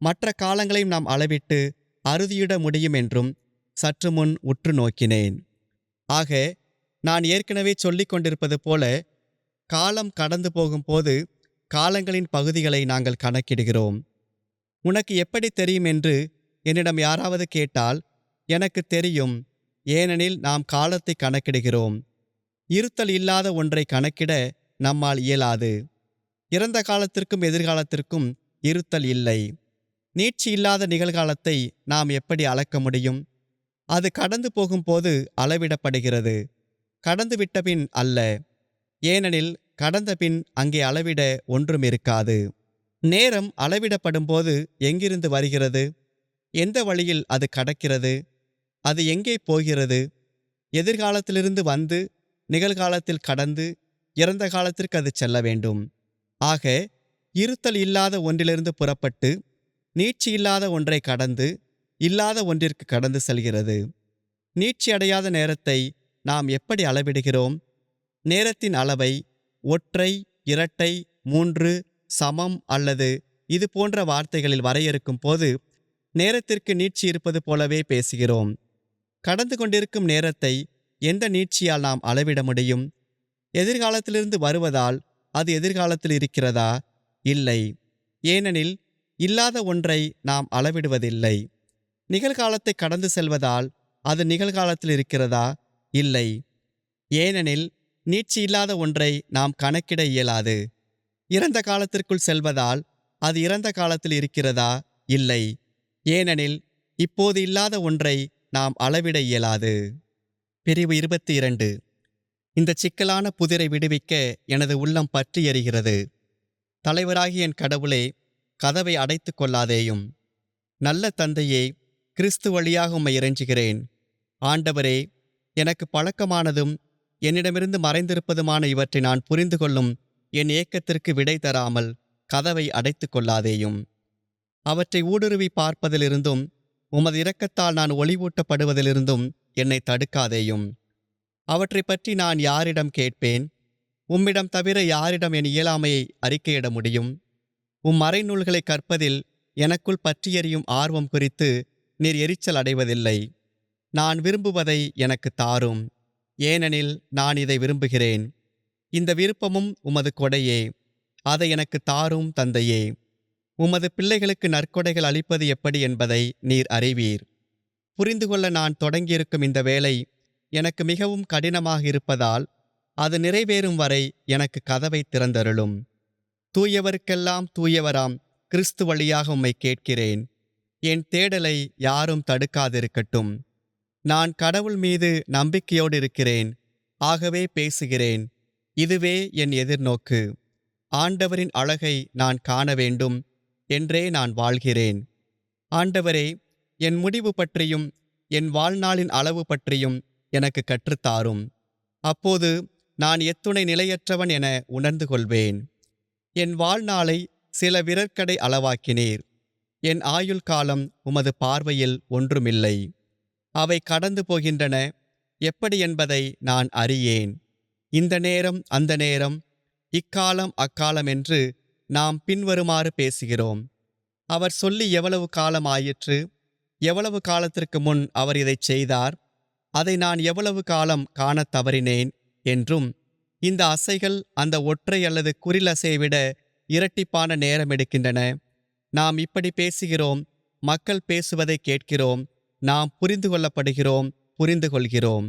மற்ற காலங்களையும் நாம் அளவிட்டு அறுதியிட முடியும் என்றும் சற்று முன் உற்று நோக்கினேன். ஆக நான் ஏற்கனவே சொல்லிக் கொண்டிருப்பது போல, காலம் கடந்து போகும்போது காலங்களின் பகுதிகளை நாங்கள் கணக்கிடுகிறோம். உனக்கு எப்படி தெரியும் என்று என்னிடம் யாராவது கேட்டால் எனக்கு தெரியும், ஏனெனில் நாம் காலத்தை கணக்கிடுகிறோம். இருத்தல் இல்லாத ஒன்றை கணக்கிட நம்மால் இயலாது. இறந்த காலத்திற்கும் எதிர்காலத்திற்கும் இருத்தல் இல்லை. நீட்சி இல்லாத நிகழ்காலத்தை நாம் எப்படி அளக்க முடியும்? அது கடந்து போகும்போது அளவிடப்படுகிறது, கடந்து விட்டபின் அல்ல. ஏனெனில் கடந்த பின் அங்கே அளவிட ஒன்றும் இருக்காது. நேரம் அளவிடப்படும்போது எங்கிருந்து வருகிறது? எந்த வழியில் அது கடக்கிறது? அது எங்கே போகிறது? எதிர்காலத்திலிருந்து வந்து நிகழ்காலத்தில் கடந்து இறந்த காலத்திற்கு அது செல்ல வேண்டும். ஆக இருத்தல் இல்லாத ஒன்றிலிருந்து புறப்பட்டு நீட்சி இல்லாத ஒன்றை கடந்து இல்லாத ஒன்றிற்கு கடந்து செல்கிறது. நீட்சி அடையாத நேரத்தை நாம் எப்படி அளவிடுகிறோம்? நேரத்தின் அளவை ஒற்றை, இரட்டை, 3, சமம் அல்லது இது போன்ற வார்த்தைகளில் வரையறுக்கும் போது நேரத்திற்கு நீட்சி இருப்பது போலவே பேசுகிறோம். கடந்து கொண்டிருக்கும் நேரத்தை எந்த நீட்சியால் நாம் அளவிட முடியும்? எதிர்காலத்திலிருந்து வருவதால் அது எதிர்காலத்தில் இருக்கிறதா? இல்லை. ஏனெனில் இல்லாத ஒன்றை நாம் அளவிடுவதில்லை. நிகழ்காலத்தை கடந்து செல்வதால் அது நிகழ்காலத்தில் இருக்கிறதா? இல்லை. ஏனெனில் நீட்சி இல்லாத ஒன்றை நாம் கணக்கிட இயலாது. இறந்த காலத்திற்குள் செல்வதால் அது இறந்த காலத்தில் இருக்கிறதா? இல்லை. ஏனெனில் இப்போது இல்லாத ஒன்றை நாம் அளவிட இயலாது. பிரிவு 22. இந்த சிக்கலான புதிரை விடுவிக்க எனது உள்ளம் பற்றி எரிகிறது. தலைவராகிய என் கடவுளே, கதவை அடைத்து கொள்ளாதேயும். நல்ல தந்தையே, கிறிஸ்து வழியாக உம்மை இறைஞ்சுகிறேன். ஆண்டவரே, எனக்கு பழக்கமானதும் என்னிடமிருந்து மறைந்திருப்பதுமான இவற்றை நான் புரிந்து கொள்ளும் என் ஏக்கத்திற்கு விடை தராமல் கதவை அடைத்து கொள்ளாதேயும். அவற்றை ஊடுருவி பார்ப்பதிலிருந்தும் உமது இரக்கத்தால் நான் ஒளிவூட்டப்படுவதிலிருந்தும் என்னை தடுக்காதேயும். அவற்றை பற்றி நான் யாரிடம் கேட்பேன்? உம்மிடம் தவிர யாரிடம் என் இயலாமையை அறிக்கையிட முடியும்? உம் மறைநூல்களை கற்பதில் எனக்குள் பற்றியெறியும் ஆர்வம் குறித்து நீர் எரிச்சல் அடைவதில்லை. நான் விரும்புவதை எனக்கு தாரும், ஏனெனில் நான் இதை விரும்புகிறேன். இந்த விருப்பமும் உமது கொடையே. அதை எனக்கு தாரும் தந்தையே. உமது பிள்ளைகளுக்கு நற்கொடைகள் அளிப்பது எப்படி என்பதை நீர் அறிவீர். புரிந்து கொள்ள நான் தொடங்கியிருக்கும் இந்த வேலை எனக்கு மிகவும் கடினமாக இருப்பதால் அது நிறைவேறும் வரை எனக்கு கதவை திறந்தருளும். தூயவருக்கெல்லாம் தூயவராம் கிறிஸ்து வழியாக உம்மை கேட்கிறேன். என் தேடலை யாரும் தடுக்காதிருக்கட்டும். நான் கடவுள் மீது நம்பிக்கையோடு இருக்கிறேன், ஆகவே பேசுகிறேன். இதுவே என் எதிர்நோக்கு. ஆண்டவரின் அழகை நான் காண வேண்டும் என்றே நான் வாழ்கிறேன். ஆண்டவரே, என் முடிவு பற்றியும் என் வாழ்நாளின் அளவு பற்றியும் எனக்கு கற்றுத்தாரும். அப்போது நான் எத்துணை நிலையற்றவன் என உணர்ந்து கொள்வேன். என் வாழ்நாளை சில விரற்கடை அளவாக்கினீர். என் ஆயுள் காலம் உமது பார்வையில் ஒன்றுமில்லை. அவை கடந்து போகின்றன, எப்படி என்பதை நான் அறியேன். இந்த நேரம் அந்த நேரம், இக்காலம் அக்காலம் என்று நாம் பின்வருமாறு பேசுகிறோம். அவர் சொல்லி எவ்வளவு காலம் ஆயிற்று? எவ்வளவு காலத்திற்கு முன் அவர் இதைச் செய்தார்? அதை நான் எவ்வளவு காலம் காணத் தவறினேன் என்றும், இந்த அசைகள் அந்த ஒற்றை அல்லது குறிலசையை விட இரட்டிப்பான நேரம் எடுக்கின்றன. நாம் இப்படி பேசுகிறோம், மக்கள் பேசுவதை கேட்கிறோம், நாம் புரிந்து கொள்ளப்படுகிறோம், புரிந்து கொள்கிறோம்.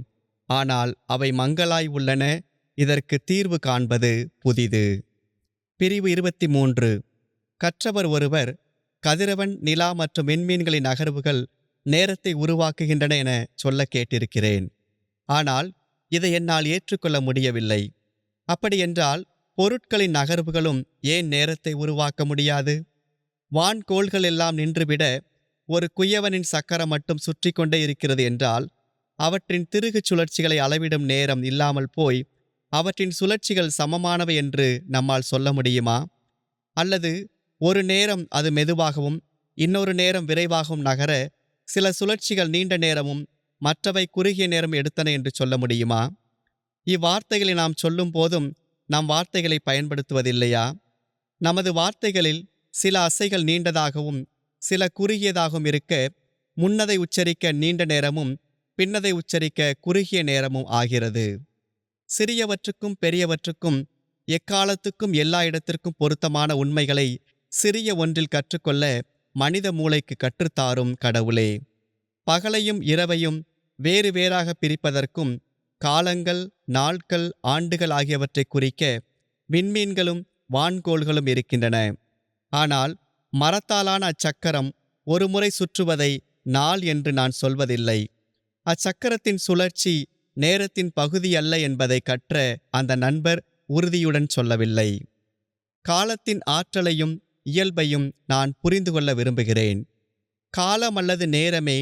ஆனால் அவை மங்கலாய் உள்ளன. இதற்கு தீர்வு காண்பது புதிது. பிரிவு 23. கற்றவர் ஒருவர், கதிரவன், நிலா மற்றும் விண்மீன்களின் நகர்வுகள் நேரத்தை உருவாக்குகின்றன என சொல்ல கேட்டிருக்கிறேன். ஆனால் இதை என்னால் ஏற்றுக்கொள்ள முடியவில்லை. அப்படியென்றால் பொருட்களின் நகர்வுகளும் ஏன் நேரத்தை உருவாக்க முடியாது? வான்கோள்கள் எல்லாம் நின்றுவிட ஒரு குயவனின் சக்கரம் மட்டும் சுற்றி கொண்டே இருக்கிறது என்றால், அவற்றின் திருகுச் சுழற்சிகளை அளவிடும் நேரம் இல்லாமல் போய் அவற்றின் சுழற்சிகள் சமமானவை என்று நம்மால் சொல்ல முடியுமா? அல்லது ஒரு நேரம் அது மெதுவாகவும் இன்னொரு நேரம் விரைவாகவும் நகர சில சுழற்சிகள் நீண்ட நேரமும் மற்றவை குறுகிய நேரம் எடுத்தன என்று சொல்ல முடியுமா? இவ்வார்த்தைகளை நாம் சொல்லும் போதும் நம் வார்த்தைகளை பயன்படுத்துவதில்லையா? நமது வார்த்தைகளில் சில அசைகள் நீண்டதாகவும் சில குறுகியதாகவும் இருக்க, முன்னதை உச்சரிக்க நீண்ட நேரமும் பின்னதை உச்சரிக்க குறுகிய நேரமும் ஆகிறது. சிறியவற்றுக்கும் பெரியவற்றுக்கும் எக்காலத்துக்கும் எல்லா இடத்திற்கும் பொருத்தமான உண்மைகளை சிறிய ஒன்றில் கற்றுக்கொள்ள மனித மூளைக்கு கற்றுத்தாரும் கடவுளே. பகலையும் இரவையும் வேறு வேறாக பிரிப்பதற்கும் காலங்கள், நாட்கள், ஆண்டுகள் ஆகியவற்றை குறிக்க விண்மீன்களும் வான்கோள்களும் இருக்கின்றன. ஆனால் மரத்தாலான அச்சக்கரம் ஒரு முறை சுற்றுவதை நாள் என்று நான் சொல்வதில்லை. அச்சக்கரத்தின் சுழற்சி நேரத்தின் பகுதி அல்ல என்பதை கற்ற அந்த நண்பர் உறுதியுடன் சொல்லவில்லை. காலத்தின் ஆற்றலையும் இயல்பையும் நான் புரிந்து கொள்ள விரும்புகிறேன். காலம் அல்லது நேரமே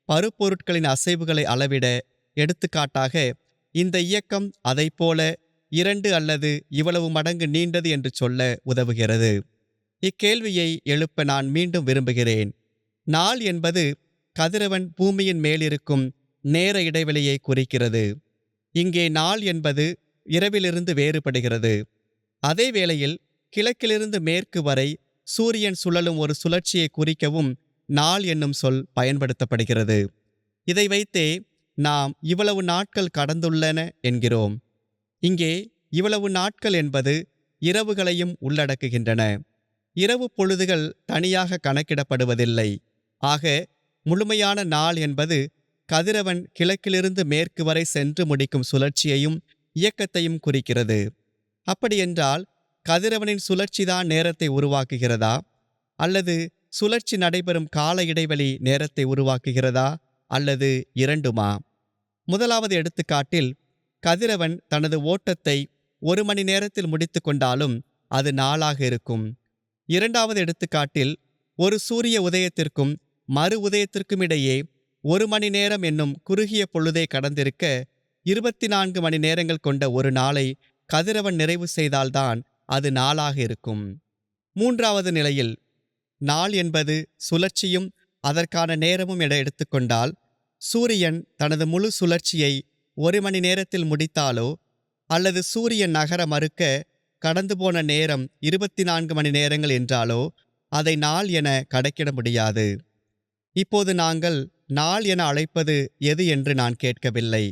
பருப்பொருட்களின் அசைவுகளை அளவிட, எடுத்துக்காட்டாக இந்த இயக்கம் அதைப்போல 2 அல்லது இவ்வளவு மடங்கு நீண்டது என்று சொல்ல உதவுகிறது. இக்கேள்வியை எழுப்ப நான் மீண்டும் விரும்புகிறேன். நாள் என்பது கதிரவன் பூமியின் மேலிருக்கும் நேர இடைவெளியை குறிக்கிறது. இங்கே நாள் என்பது இரவிலிருந்து வேறுபடுகிறது. அதே வேளையில் கிழக்கிலிருந்து மேற்கு வரை சூரியன் சுழலும் ஒரு சுழற்சியை குறிக்கவும் நாள் என்னும் சொல் பயன்படுத்தப்படுகிறது. இதை வைத்தே நாம் இவ்வளவு நாட்கள் கடந்துள்ளன என்கிறோம். இங்கே இவ்வளவு நாட்கள் என்பது இரவுகளையும் உள்ளடக்குகின்றன. இரவு பொழுதுகள் தனியாக கணக்கிடப்படுவதில்லை. ஆக முழுமையான நாள் என்பது கதிரவன் கிழக்கிலிருந்து மேற்கு வரை சென்று முடிக்கும் சுழற்சியையும் இயக்கத்தையும் குறிக்கிறது. அப்படியென்றால் கதிரவனின் சுழற்சிதான் நேரத்தை உருவாக்குகிறதா? அல்லது சுழற்சி நடைபெறும் கால இடைவெளி நேரத்தை உருவாக்குகிறதா? அல்லது இரண்டுமா? முதலாவது எடுத்துக்காட்டில் கதிரவன் தனது ஓட்டத்தை 1 மணி நேரத்தில் முடித்து கொண்டாலும் அது நாளாக இருக்கும். இரண்டாவது எடுத்துக்காட்டில் ஒரு சூரிய உதயத்திற்கும் மறு உதயத்திற்கும் இடையே 1 மணி நேரம் என்னும் குறுகிய பொழுதே கடந்திருக்க 24 மணி நேரங்கள் கொண்ட ஒரு நாளை கதிரவன் நிறைவு செய்தால்தான் அது நாளாக இருக்கும். மூன்றாவது நிலையில் நாள் என்பது சுழற்சியும் அதற்கான நேரமும் என எடுத்துக்கொண்டால், சூரியன் தனது முழு சுழற்சியை 1 மணி நேரத்தில் முடித்தாலோ அல்லது சூரியன் நகர மறுக்க கடந்து போன நேரம் 24 மணி நேரங்கள் என்றாலோ அதை நாள் என கணக்கிட முடியாது. இப்போது நாங்கள் நாள் என அழைப்பது எது என்று நான் கேட்கவில்லை.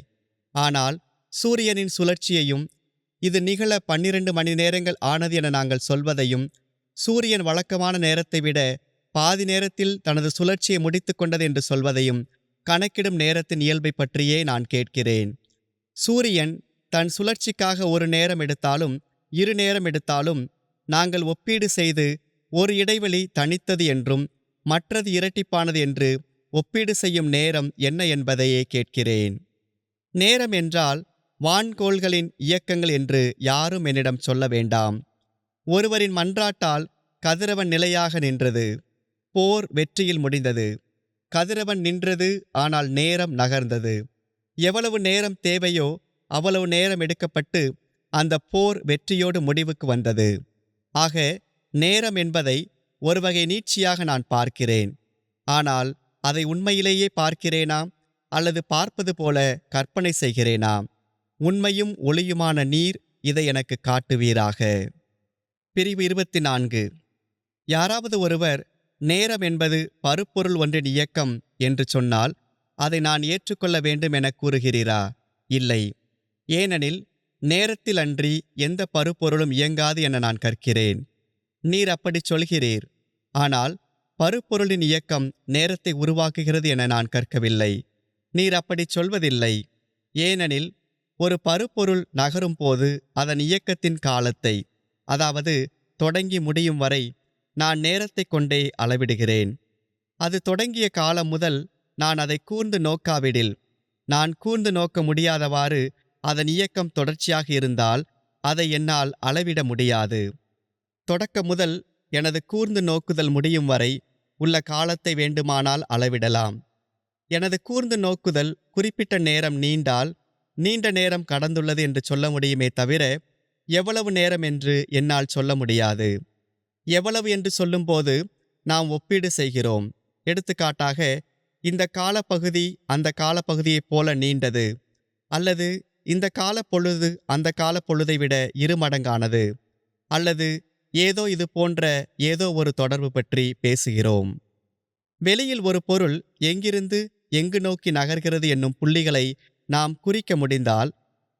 ஆனால் சூரியனின் சுழற்சியையும் இது நிகழ 12 மணி நேரங்கள் ஆனது என நாங்கள் சொல்வதையும், சூரியன் வழக்கமான நேரத்தை விட பாதி நேரத்தில் தனது சுழற்சியை முடித்து கொண்டது என்று சொல்வதையும் கணக்கிடும் நேரத்தின் இயல்பை பற்றியே நான் கேட்கிறேன். சூரியன் தன் சுழற்சிக்காக ஒரு நேரம் எடுத்தாலும் 2 நேரம் எடுத்தாலும் நாங்கள் ஒப்பீடு செய்து ஒரு இடைவெளி தனித்தது என்றும் மற்றது இரட்டிப்பானது என்று ஒப்பீடு செய்யும் நேரம் என்ன என்பதையே கேட்கிறேன். நேரம் என்றால் வான்கோள்களின் இயக்கங்கள் என்று யாரும் என்னிடம் சொல்ல வேண்டாம். ஒருவரின் மன்றாட்டால் கதிரவன் நிலையாக நின்றது. போர் வெற்றியில் முடிந்தது. கதிரவன் நின்றது, ஆனால் நேரம் நகர்ந்தது. எவ்வளவு நேரம் தேவையோ அவ்வளவு நேரம் எடுக்கப்பட்டு அந்த போர் வெற்றியோடு முடிவுக்கு வந்தது. ஆக நேரம் என்பதை ஒரு வகை நீட்சியாக நான் பார்க்கிறேன். ஆனால் அதை உண்மையிலேயே பார்க்கிறேனா, அல்லது பார்ப்பது போல கற்பனை செய்கிறேனா? உண்மையும் ஒளியுமான நீர் இதை எனக்கு காட்டுவீராக. பிரிவு 24. யாராவது ஒருவர் நேரம் என்பது பருப்பொருள் ஒன்றின் இயக்கம் என்று சொன்னால் அதை நான் ஏற்றுக்கொள்ள வேண்டும் என கூறுகிறீரா? இல்லை. ஏனெனில் நேரத்தில் அன்றி எந்த பருப்பொருளும் இயங்காது என நான் கற்கிறேன். நீர் அப்படிச் சொல்கிறீர். ஆனால் பருப்பொருளின் இயக்கம் நேரத்தை உருவாக்குகிறது என நான் கற்கவில்லை. நீர் அப்படிச் சொல்வதில்லை. ஏனெனில் ஒரு பருப்பொருள் நகரும் போது அதன் இயக்கத்தின் காலத்தை, அதாவது தொடங்கி முடியும் வரை, நான் நேரத்தைக் கொண்டே அளவிடுகிறேன். அது தொடங்கிய காலம் முதல் நான் அதை கூர்ந்து நோக்காவிடில், நான் கூர்ந்து நோக்க முடியாதவாறு அதன் இயக்கம் தொடர்ச்சியாக இருந்தால் அதை என்னால் அளவிட முடியாது. தொடக்க முதல் எனது கூர்ந்து நோக்குதல் முடியும் வரை உள்ள காலத்தை வேண்டுமானால் அளவிடலாம். எனது கூர்ந்து நோக்குதல் குறிப்பிட்ட நேரம் நீண்டால் நீண்ட நேரம் கடந்துள்ளது என்று சொல்ல முடியுமே தவிர எவ்வளவு நேரம் என்று என்னால் சொல்ல முடியாது. எவ்வளவு என்று சொல்லும்போது நாம் ஒப்பீடு செய்கிறோம். எடுத்துக்காட்டாக, இந்த காலப்பகுதி அந்த காலப்பகுதியைப் போல நீண்டது, அல்லது இந்த காலப்பொழுது அந்த காலப்பொழுதை விட 2 மடங்கானது, அல்லது ஏதோ இது போன்ற ஏதோ ஒரு தொடர்பு பற்றி பேசுகிறோம். வெளியில் ஒரு பொருள் எங்கிருந்து எங்கு நோக்கி நகர்கிறது என்னும் புள்ளிகளை நாம் குறிக்க முடிந்தால்,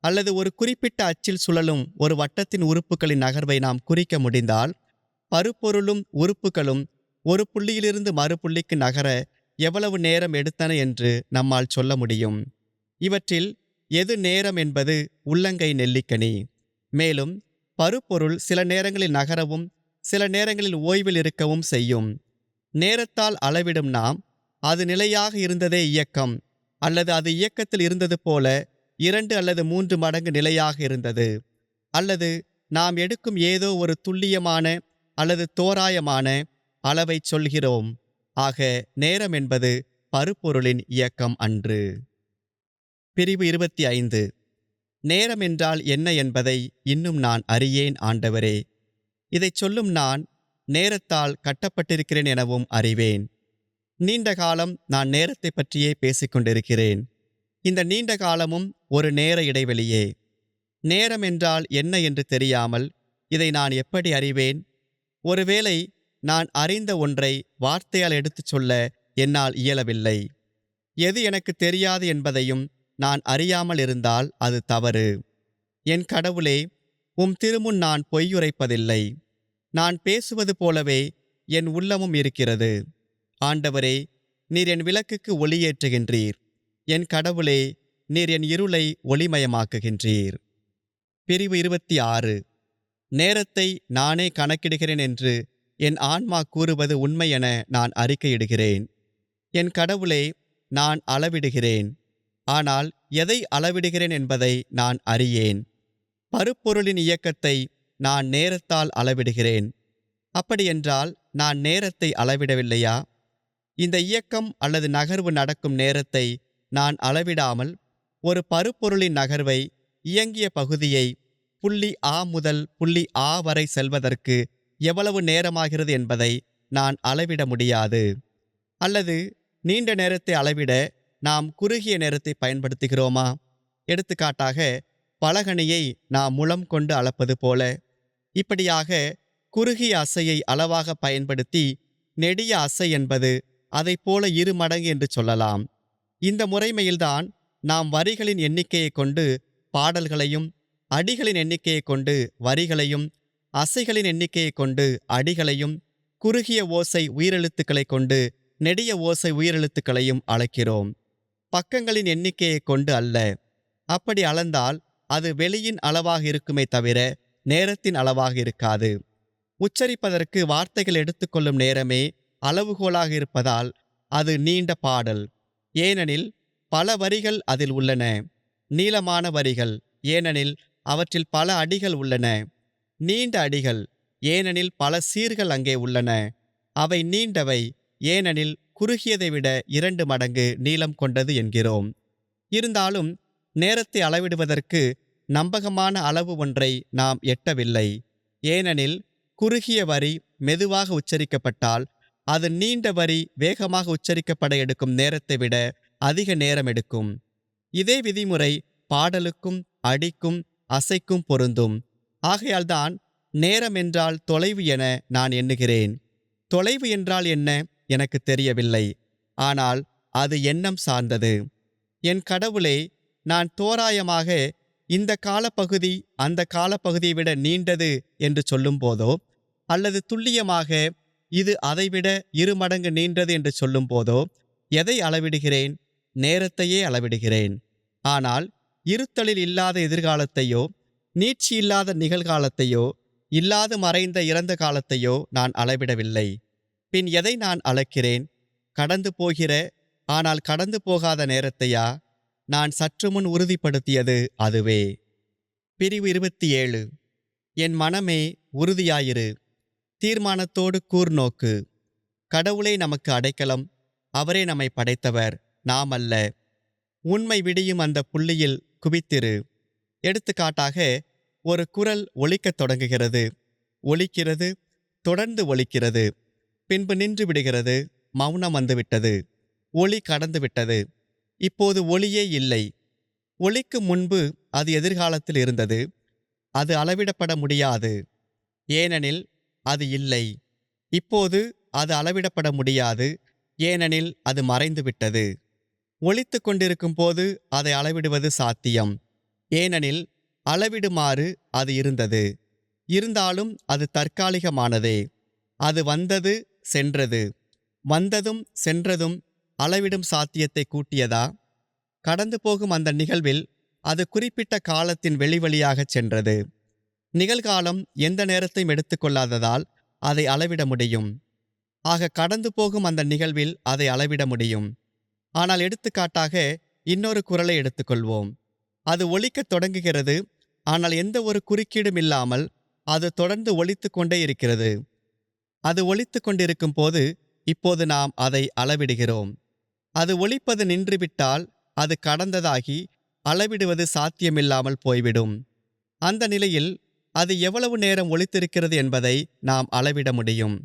அல்லது ஒரு குறிப்பிட்ட அச்சில் சுழலும் ஒரு வட்டத்தின் உறுப்புகளின் நகர்வை நாம் குறிக்க முடிந்தால், பருப்பொருளும் உறுப்புகளும் ஒரு புள்ளியிலிருந்து மறுபுள்ளிக்கு நகர எவ்வளவு நேரம் எடுத்தன என்று நம்மால் சொல்ல முடியும். இவற்றில் எது நேரம் என்பது உள்ளங்கை நெல்லிக்கனி. மேலும் பருப்பொருள் சில நேரங்களில் நகரவும் சில நேரங்களில் ஓய்வில் இருக்கவும் செய்யும். நேரத்தால் அளவிடும் நாம், அது நிலையாக இருந்ததே இயக்கம், அல்லது அது இயக்கத்தில் இருந்தது போல 2 அல்லது 3 மடங்கு நிலையாக இருந்தது, அல்லது நாம் எடுக்கும் ஏதோ ஒரு துல்லியமான அல்லது தோராயமான அளவை சொல்கிறோம். ஆக நேரம் என்பது பருப்பொருளின் இயக்கம் அன்று. பிரிவு 25. நேரம் என்றால் என்ன என்பதை இன்னும் நான் அறியேன் ஆண்டவரே. இதைச் சொல்லும் நான் நேரத்தால் கட்டப்பட்டிருக்கிறேன் எனவும் அறிவேன். நீண்ட காலம் நான் நேரத்தை பற்றியே பேசிக்கொண்டிருக்கிறேன். இந்த நீண்ட காலமும் ஒரு நேர இடைவெளியே. நேரம் என்றால் என்ன என்று தெரியாமல் இதை நான் எப்படி அறிவேன்? ஒருவேளை நான் அறிந்த ஒன்றை வார்த்தையால் எடுத்துச் சொல்ல என்னால் இயலவில்லை. எது எனக்கு தெரியாது என்பதையும் நான் அறியாமல் இருந்தால் அது தவறு. என் கடவுளே, உம் திருமுன் நான் பொய்யுரைப்பதில்லை. நான் பேசுவது போலவே என் உள்ளமும் இருக்கிறது. ஆண்டவரே, நீர் என் விளக்குக்கு ஒளியேற்றுகின்றீர். என் கடவுளே, நீர் என் இருளை ஒளிமயமாக்குகின்றீர். பிரிவு 26. நேரத்தை நானே கணக்கிடுகிறேன் என்று என் ஆன்மா கூறுவது உண்மை என நான் அறிக்கையிடுகிறேன். என் கடவுளே, நான் அளவிடுகிறேன். ஆனால் எதை அளவிடுகிறேன் என்பதை நான் அறியேன். பருப்பொருளின் இயக்கத்தை நான் நேரத்தால் அளவிடுகிறேன். அப்படியென்றால் நான் நேரத்தை அளவிடவில்லையா? இந்த இயக்கம் அல்லது நகர்வு நடக்கும் நேரத்தை நான் அளவிடாமல் ஒரு பருப்பொருளின் நகர்வை, இயங்கிய பகுதியை, புள்ளி ஆ முதல் புள்ளி ஆ வரை செல்வதற்கு எவ்வளவு நேரமாகிறது என்பதை நான் அளவிட முடியாது. அல்லது நீண்ட நேரத்தை அளவிட நாம் குறுகிய நேரத்தை பயன்படுத்துகிறோமா? எடுத்துக்காட்டாக, பலகணியை நாம் முழம் கொண்டு அளப்பது போல. இப்படியாக குறுகிய அசையை அளவாக பயன்படுத்தி நெடிய அசை என்பது அதைப்போல 2 மடங்கு என்று சொல்லலாம். இந்த முறைமையில்தான் நாம் வரிகளின் எண்ணிக்கையைக் கொண்டு பாடல்களையும், அடிகளின் எண்ணிக்கையைக் கொண்டு வரிகளையும், அசைகளின் எண்ணிக்கையைக் கொண்டு அடிகளையும், குறுகிய ஓசை உயிரெழுத்துக்களைக் கொண்டு நெடிய ஓசை உயிரெழுத்துக்களையும் அளக்கிறோம். பக்கங்களின் எண்ணிக்கையைக் கொண்டு அல்ல. அப்படி அளந்தால் அது வெளியின் அளவாக இருக்குமே தவிர நேரத்தின் அளவாக இருக்காது. உச்சரிப்பதற்கு வார்த்தைகள் எடுத்துக்கொள்ளும் நேரமே அளவுகோலாக இருப்பதால் அது நீண்ட பாடல், ஏனெனில் பல வரிகள் அதில் உள்ளன. நீளமான வரிகள், ஏனெனில் அவற்றில் பல அடிகள் உள்ளன. நீண்ட அடிகள், ஏனெனில் பல சீர்கள் அங்கே உள்ளன. அவை நீண்டவை, ஏனெனில் குறுகியதை விட 2 மடங்கு நீளம் கொண்டது என்கிறோம். இருந்தாலும் நேரத்தை அளவிடுவதற்கு நம்பகமான அளவு ஒன்றை நாம் எட்டவில்லை. ஏனெனில் குறுகிய வரி மெதுவாக உச்சரிக்கப்பட்டால் அது நீண்ட வரி வேகமாக உச்சரிக்கப்பட எடுக்கும் நேரத்தை விட அதிக நேரம் எடுக்கும். இதே விதிமுறை பாடலுக்கும் அடிக்கும் அசைக்கும் பொருந்தும். ஆகையால்தான் நேரம் என்றால் தொலைவு என நான் எண்ணுகிறேன். தொலைவு என்றால் என்ன எனக்கு தெரியவில்லை. ஆனால் அது எண்ணம் சார்ந்தது. என் கடவுளே, நான் தோராயமாக இந்த காலப்பகுதி அந்த காலப்பகுதியை விட நீண்டது என்று சொல்லும்போதோ, அல்லது துல்லியமாக இது அதைவிட 2 மடங்கு நீண்டது என்று சொல்லும்போதோ எதை அளவிடுகிறேன்? நேரத்தையே அளவிடுகிறேன். ஆனால் இருத்தலில் இல்லாத எதிர்காலத்தையோ, நீட்சியில்லாத நிகழ்காலத்தையோ, இல்லாது மறைந்த இறந்த காலத்தையோ நான் அளவிடவில்லை. பின் எதை நான் அளக்கிறேன்? கடந்து போகிற ஆனால் கடந்து போகாத நேரத்தையா? நான் சற்றுமுன் உறுதிப்படுத்தியது அதுவே. பிரிவு 27. என் மனமே உறுதியாயிரு, தீர்மானத்தோடு கூர்நோக்கு. கடவுளே நமக்கு அடைக்கலம், அவரே நம்மை படைத்தவர், நாம் அல்ல. உண்மை விடியும் அந்த புள்ளியில் குவித்திரு. எடுத்துக்காட்டாக, ஒரு குரல் ஒலிக்கத் தொடங்குகிறது, ஒலிக்கிறது, தொடர்ந்து ஒலிக்கிறது, பின்பு நின்று விடுகிறது, மௌனம் வந்துவிட்டது, ஒலி கடந்து விட்டது, இப்போது ஒலியே இல்லை. ஒலிக்கு முன்பு அது எதிர்காலத்தில் இருந்தது. அது அளவிடப்பட முடியாது, ஏனெனில் அது இல்லை. இப்போது அது அளவிடப்பட முடியாது, ஏனெனில் அது மறைந்துவிட்டது. ஒலித்து கொண்டிருக்கும் போது அதை அளவிடுவது சாத்தியம், ஏனெனில் அளவிடுமாறு அது இருந்தது. இருந்தாலும் அது தற்காலிகமானதே. அது வந்தது, சென்றது. வந்ததும் சென்றதும் அளவிடும் சாத்தியத்தை கூட்டியதா? கடந்து போகும் அந்த நிகழ்வில் அது குறிப்பிட்ட காலத்தின் வெளிவழியாகச் சென்றது. நிகழ்காலம் எந்த நேரத்தையும் எடுத்துக்கொள்ளாததால் அதை அளவிட முடியும். ஆக கடந்து போகும் அந்த நிகழ்வில் அதை அளவிட முடியும். ஆனால் எடுத்துக்காட்டாக இன்னொரு குரலை எடுத்துக்கொள்வோம். அது ஒலிக்கத் தொடங்குகிறது, ஆனால் எந்த ஒரு குறுக்கீடும் இல்லாமல் அது தொடர்ந்து ஒலித்து கொண்டே இருக்கிறது. அது ஒலித்து கொண்டிருக்கும் போது இப்போது நாம் அதை அளவிடுகிறோம். அது ஒலிப்பது நின்றுவிட்டால் அது கடந்ததாகி அளவிடுவது சாத்தியமில்லாமல் போய்விடும். அந்த நிலையில் அது எவ்வளவு நேரம் ஒலித்திருக்கிறது என்பதை நாம் அளவிட முடியும்.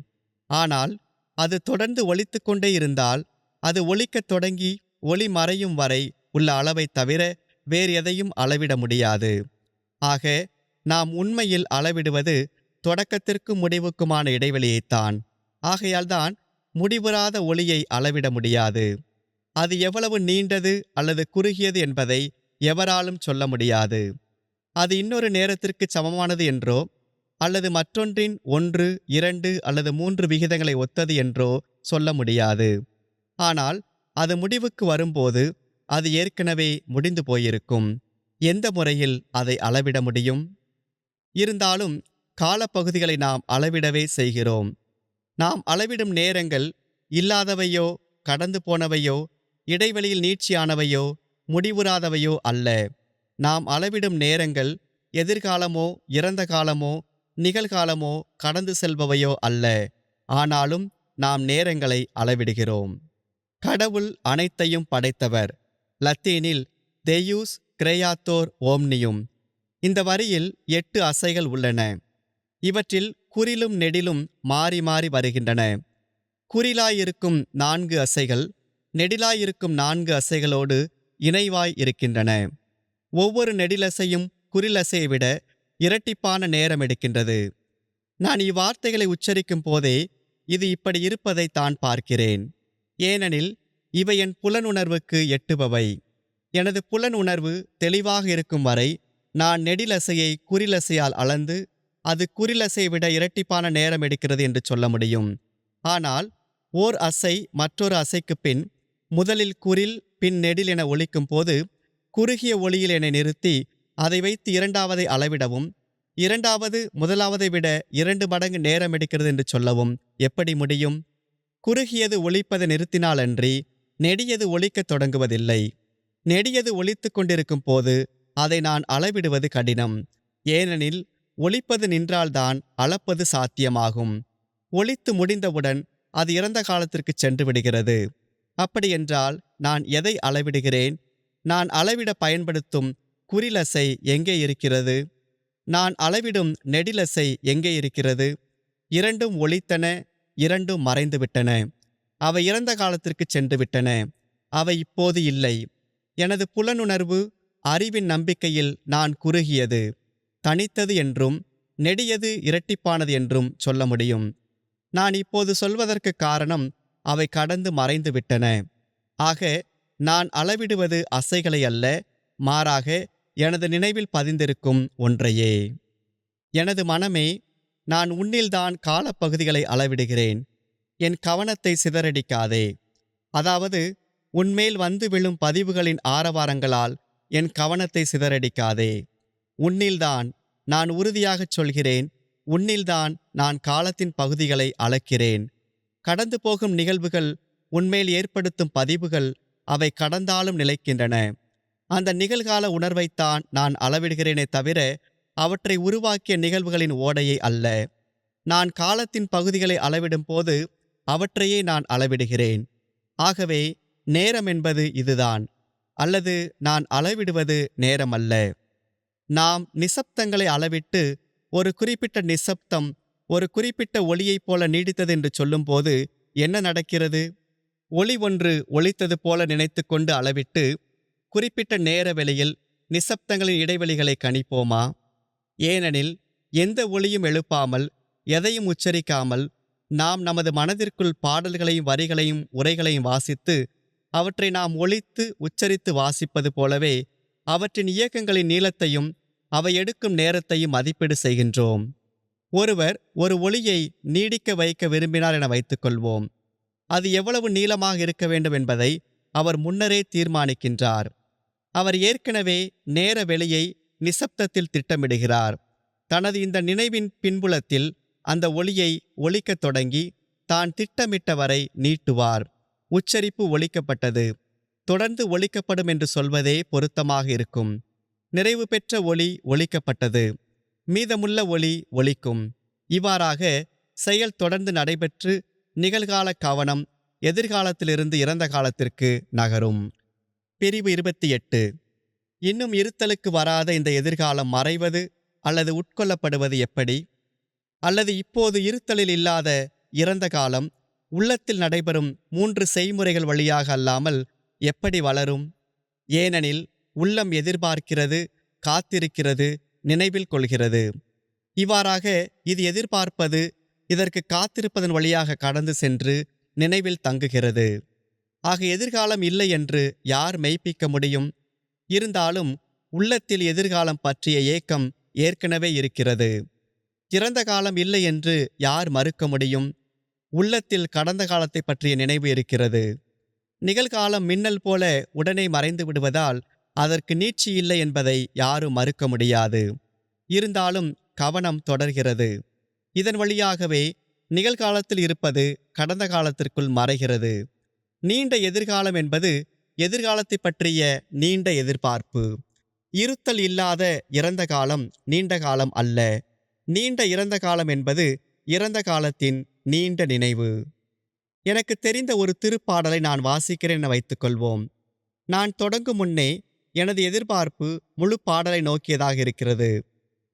ஆனால் அது தொடர்ந்து ஒலித்து கொண்டே இருந்தால் அது ஒலிக்கத் தொடங்கி ஒலி மறையும் வரை உள்ள அளவை தவிர வேறு எதையும் அளவிட முடியாது. ஆக நாம் உண்மையில் அளவிடுவது தொடக்கத்திற்கும் முடிவுக்குமான இடைவெளியைத்தான். ஆகையால்தான் முடிவுறாத ஒலியை அளவிட முடியாது. அது எவ்வளவு நீண்டது அல்லது குறுகியது என்பதை எவராலும் சொல்ல முடியாது. அது இன்னொரு நேரத்திற்கு சமமானது என்றோ, அல்லது மற்றொன்றின் 1, 2 அல்லது 3 விகிதங்களை ஒத்தது என்றோ சொல்ல முடியாது. ஆனால் அது முடிவுக்கு வரும்போது அது ஏற்கனவே முடிந்து போயிருக்கும். எந்த முறையில் அதை அளவிட முடியும்? இருந்தாலும் காலப்பகுதிகளை நாம் அளவிடவே செய்கிறோம். நாம் அளவிடும் நேரங்கள் இல்லாதவையோ, கடந்து போனவையோ, இடைவெளியில் நீட்சியானவையோ, முடிவுறாதவையோ அல்ல. நாம் அளவிடும் நேரங்கள் எதிர்காலமோ, இறந்த காலமோ, நிகழ்காலமோ, கடந்து செல்பவையோ அல்ல. ஆனாலும் நாம் நேரங்களை அளவிடுகிறோம். கடவுள் அனைத்தையும் படைத்தவர். லத்தீனில் தெயூஸ் கிரேயாத்தோர் ஓம்னியும். இந்த வரியில் 8 அசைகள் உள்ளன. இவற்றில் குறிலும் நெடிலும் மாறி மாறி வருகின்றன. குறிலாயிருக்கும் 4 அசைகள் நெடிலாயிருக்கும் 4 அசைகளோடு இணைவாய் இருக்கின்றன. ஒவ்வொரு நெடிலசையும் குறிலசையை விட இரட்டிப்பான நேரம் எடுக்கின்றது. நான் இவ்வார்த்தைகளை உச்சரிக்கும் போதே இது இப்படி இருப்பதை தான் பார்க்கிறேன். ஏனெனில் இவை என் புலனுணர்வுக்கு எட்டுபவை. எனது புலனுணர்வு தெளிவாக இருக்கும் வரை நான் நெடிலசையை குறிலசையால் அளந்து அது குறிலசையை விட இரட்டிப்பான நேரம் எடுக்கிறது என்று சொல்ல முடியும். ஆனால் ஓர் அசை மற்றொரு அசைக்கு பின் முதலில் குறில் பின் நெடில் என ஒலிக்கும் போது குறுகிய ஒலியில் என்னை நிறுத்தி அதை வைத்து இரண்டாவதை அளவிடவும், இரண்டாவது முதலாவதை விட 2 மடங்கு நேரம் எடுக்கிறது என்று சொல்லவும் எப்படி முடியும்? குறுகியது ஒலிப்பதை நிறுத்தினாலன்றி நெடியது ஒலிக்கத் தொடங்குவதில்லை. நெடியது ஒலித்து கொண்டிருக்கும் போது அதை நான் அளவிடுவது கடினம். ஏனெனில் ஒலிப்பது நின்றால்தான் அளப்பது சாத்தியமாகும். ஒலித்து முடிந்தவுடன் அது இறந்த காலத்திற்கு சென்று விடுகிறது. அப்படியென்றால் நான் எதை அளவிடுகிறேன்? நான் அளவிட பயன்படுத்தும் குறிலசை எங்கே இருக்கிறது? நான் அளவிடும் நெடிலசை எங்கே இருக்கிறது? இரண்டும் ஒளித்தன, இரண்டும் மறைந்துவிட்டன. அவை இறந்த காலத்திற்குச் சென்று விட்டன. அவை இப்போது இல்லை. எனது புலனுணர்வு அறிவின் நம்பிக்கையில் நான் குறுகியது, தனித்தது என்றும் நெடியது இரட்டிப்பானது என்றும் சொல்ல முடியும். நான் இப்போது சொல்வதற்கு காரணம் அவை கடந்து மறைந்து விட்டன. ஆக நான் அளவிடுவது அசைகளை அல்ல, மாறாக எனது நினைவில் பதிந்திருக்கும் ஒன்றையே. எனது மனமே, நான் உன்னில்தான் காலப்பகுதிகளை அளவிடுகிறேன். என் கவனத்தை சிதறடிக்காதே. அதாவது, உன்மேல் வந்து விழும் பதிவுகளின் ஆரவாரங்களால் என் கவனத்தை சிதறடிக்காதே. உன்னில்தான், நான் உறுதியாகச் சொல்கிறேன், உன்னில்தான் நான் காலத்தின் பகுதிகளை அளக்கிறேன். கடந்து போகும் நிகழ்வுகள் உன்மேல் ஏற்படுத்தும் பதிவுகள், அவை கடந்தாலும் நிலைக்கின்றன. அந்த நிகழ்கால உணர்வைத்தான் நான் அளவிடுகிறேனே தவிர அவற்றை உருவாக்கிய நிகழ்வுகளின் ஓடையை அல்ல. நான் காலத்தின் பகுதிகளை அளவிடும் போது அவற்றையே நான் அளவிடுகிறேன். ஆகவே நேரம் என்பது இதுதான், அல்லது நான் அளவிடுவது நேரமல்ல. நாம் நிசப்தங்களை அளவிட்டு ஒரு குறிப்பிட்ட நிசப்தம் ஒரு குறிப்பிட்ட ஒளியைப் போல நீடித்தது என்று சொல்லும்போது என்ன நடக்கிறது? ஒளி ஒன்று ஒலித்தது போல நினைத்து கொண்டு அளவிட்டு குறிப்பிட்ட நேர வெளியில் நிசப்தங்களின் இடைவெளிகளை கணிப்போமா? ஏனெனில் எந்த ஒளியும் எழுப்பாமல் எதையும் உச்சரிக்காமல் நாம் நமது மனதிற்குள் பாடல்களையும் வரிகளையும் உரைகளையும் வாசித்து அவற்றை நாம் ஒலித்து உச்சரித்து வாசிப்பது போலவே அவற்றின் இயக்கங்களின் நீளத்தையும் அவை எடுக்கும் நேரத்தையும் மதிப்பீடு செய்கின்றோம். ஒருவர் ஒரு ஒளியை நீடிக்க வைக்க விரும்பினார் என வைத்துக்கொள்வோம். அது எவ்வளவு நீளமாக இருக்க வேண்டும் என்பதை அவர் முன்னரே தீர்மானிக்கின்றார். அவர் ஏற்கனவே நேர வெளியை நிசப்தத்தில் திட்டமிடுகிறார். தனது இந்த நினைவின் பின்புலத்தில் அந்த ஒளியை ஒலிக்கத் தொடங்கி தான் திட்டமிட்ட வரை நீட்டுவார். உச்சரிப்பு ஒலிக்கப்பட்டது, தொடர்ந்து ஒலிக்கப்படும் என்று சொல்வதே பொருத்தமாக இருக்கும். நிறைவு பெற்ற ஒலி ஒலிக்கப்பட்டது, மீதமுள்ள ஒலி ஒலிக்கும். இவ்வாறாக செயல் தொடர்ந்து நடைபெற்று நிகழ்கால கவனம் எதிர்காலத்திலிருந்து இறந்த காலத்திற்கு நகரும். பிரிவு 28. இன்னும் இருத்தலுக்கு வராத இந்த எதிர்காலம் மறைவது அல்லது உட்கொள்ளப்படுவது எப்படி? அல்லது இப்போது இருத்தலில் இல்லாத இறந்த காலம் உள்ளத்தில் நடைபெறும் 3 செய்முறைகள் வழியாக அல்லாமல் எப்படி வளரும்? ஏனெனில் உள்ளம் எதிர்பார்க்கிறது, காத்திருக்கிறது, நினைவில் கொள்கிறது. இவ்வாறாக இது எதிர்பார்ப்பது இதற்கு காத்திருப்பதன் வழியாக கடந்து சென்று நினைவில் தங்குகிறது. ஆக எதிர்காலம் இல்லை என்று யார் மெய்ப்பிக்க முடியும்? இருந்தாலும் உள்ளத்தில் எதிர்காலம் பற்றிய ஏக்கம் ஏற்கனவே இருக்கிறது. இறந்த காலம் இல்லை என்று யார் மறுக்க முடியும்? உள்ளத்தில் கடந்த காலத்தை பற்றிய நினைவு இருக்கிறது. நிகழ்காலம் மின்னல் போல உடனே மறைந்து விடுவதால் அதற்கு நீட்சி இல்லை என்பதை யாரும் மறுக்க முடியாது. இருந்தாலும் கவனம் தொடர்கிறது. இதன் வழியாகவே நிகழ்காலத்தில் இருப்பது கடந்த காலத்திற்குள் மறைகிறது. நீண்ட எதிர்காலம் என்பது எதிர்காலத்தை பற்றிய நீண்ட எதிர்பார்ப்பு. இருத்தல் இல்லாத இறந்த காலம் நீண்ட காலம் அல்ல. நீண்ட இறந்த காலம் என்பது இறந்த காலத்தின் நீண்ட நினைவு. எனக்கு தெரிந்த ஒரு திருப்பாடலை நான் வாசிக்கிறேன் என வைத்துக்கொள்வோம். நான் தொடங்கும் முன்னே எனது எதிர்பார்ப்பு முழு பாடலை நோக்கியதாக இருக்கிறது.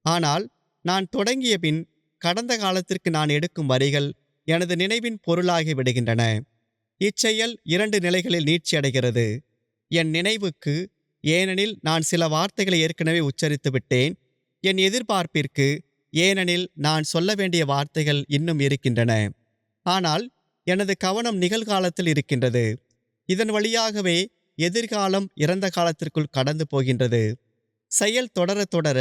ஆனால் நான் தொடங்கிய பின் கடந்த காலத்திற்கு நான் எடுக்கும் வரிகள் எனது நினைவின் பொருளாகி விடுகின்றன. இச்செயல் 2 நிலைகளில் நீட்சியடைகிறது. என் நினைவுக்கு, ஏனெனில் நான் சில வார்த்தைகளை ஏற்கனவே உச்சரித்து விட்டேன். என் எதிர்பார்ப்பிற்கு, ஏனெனில் நான் சொல்ல வேண்டிய வார்த்தைகள் இன்னும் இருக்கின்றன. ஆனால் எனது கவனம் நிகழ்காலத்தில் இருக்கின்றது. இதன் வழியாகவே எதிர்காலம் இறந்த காலத்திற்குள் கடந்து போகின்றது. செயல் தொடர தொடர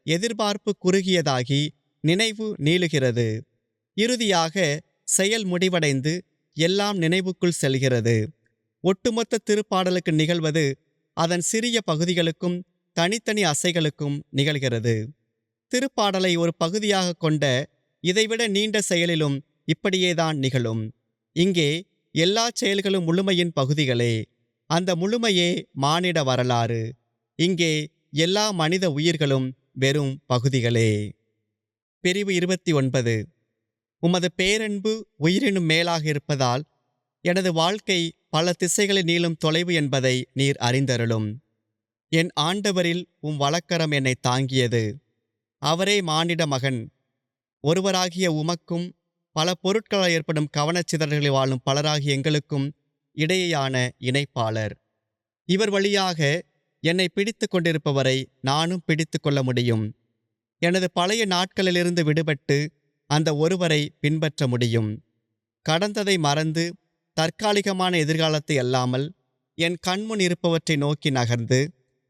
எதிர்பார்ப்பு குறுகியதாகி நினைவு நீளுகிறது. இறுதியாக செயல் முடிவடைந்து எல்லாம் நினைவுக்குள் செல்கிறது. ஒட்டுமொத்த திருப்பாடலுக்கு நிகழ்வது அதன் சிறிய பகுதிகளுக்கும் தனித்தனி அசைகளுக்கும் நிகழ்கிறது. திருப்பாடலை ஒரு பகுதியாக கொண்ட இதைவிட நீண்ட செயலிலும் இப்படியேதான் நிகழும். இங்கே எல்லா செயல்களும் முழுமையின் பகுதிகளே. அந்த முழுமையே மானிட வரலாறு. இங்கே எல்லா மனித உயிர்களும் வெறும் பகுதிகளே. பிரிவு 29. உமது பேரன்பு உயிரினும் மேலாக இருப்பதால் எனது வாழ்க்கை பல திசைகளில் நீளும் தொலைவு என்பதை நீர் அறிந்தருளும். என் ஆண்டவரில் உம் வலக்கரம் என்னை தாங்கியது. அவரே மானிட மகன். ஒருவராகிய உமக்கும் பல பொருட்களால் ஏற்படும் கவனச்சிதறல்களில் வாழும் பலராகிய எங்களுக்கும் இடையேயான இணைப்பாளர். இவர் வழியாக என்னை பிடித்து கொண்டிருப்பவரை நானும் பிடித்து கொள்ள முடியும். எனது பழைய நாட்களிலிருந்து விடுபட்டு அந்த ஒருவரை பின்பற்ற முடியும். கடந்ததை மறந்து தற்காலிகமான எதிர்காலத்தை அல்லாமல் என் கண்முன் இருப்பவற்றை நோக்கி நகர்ந்து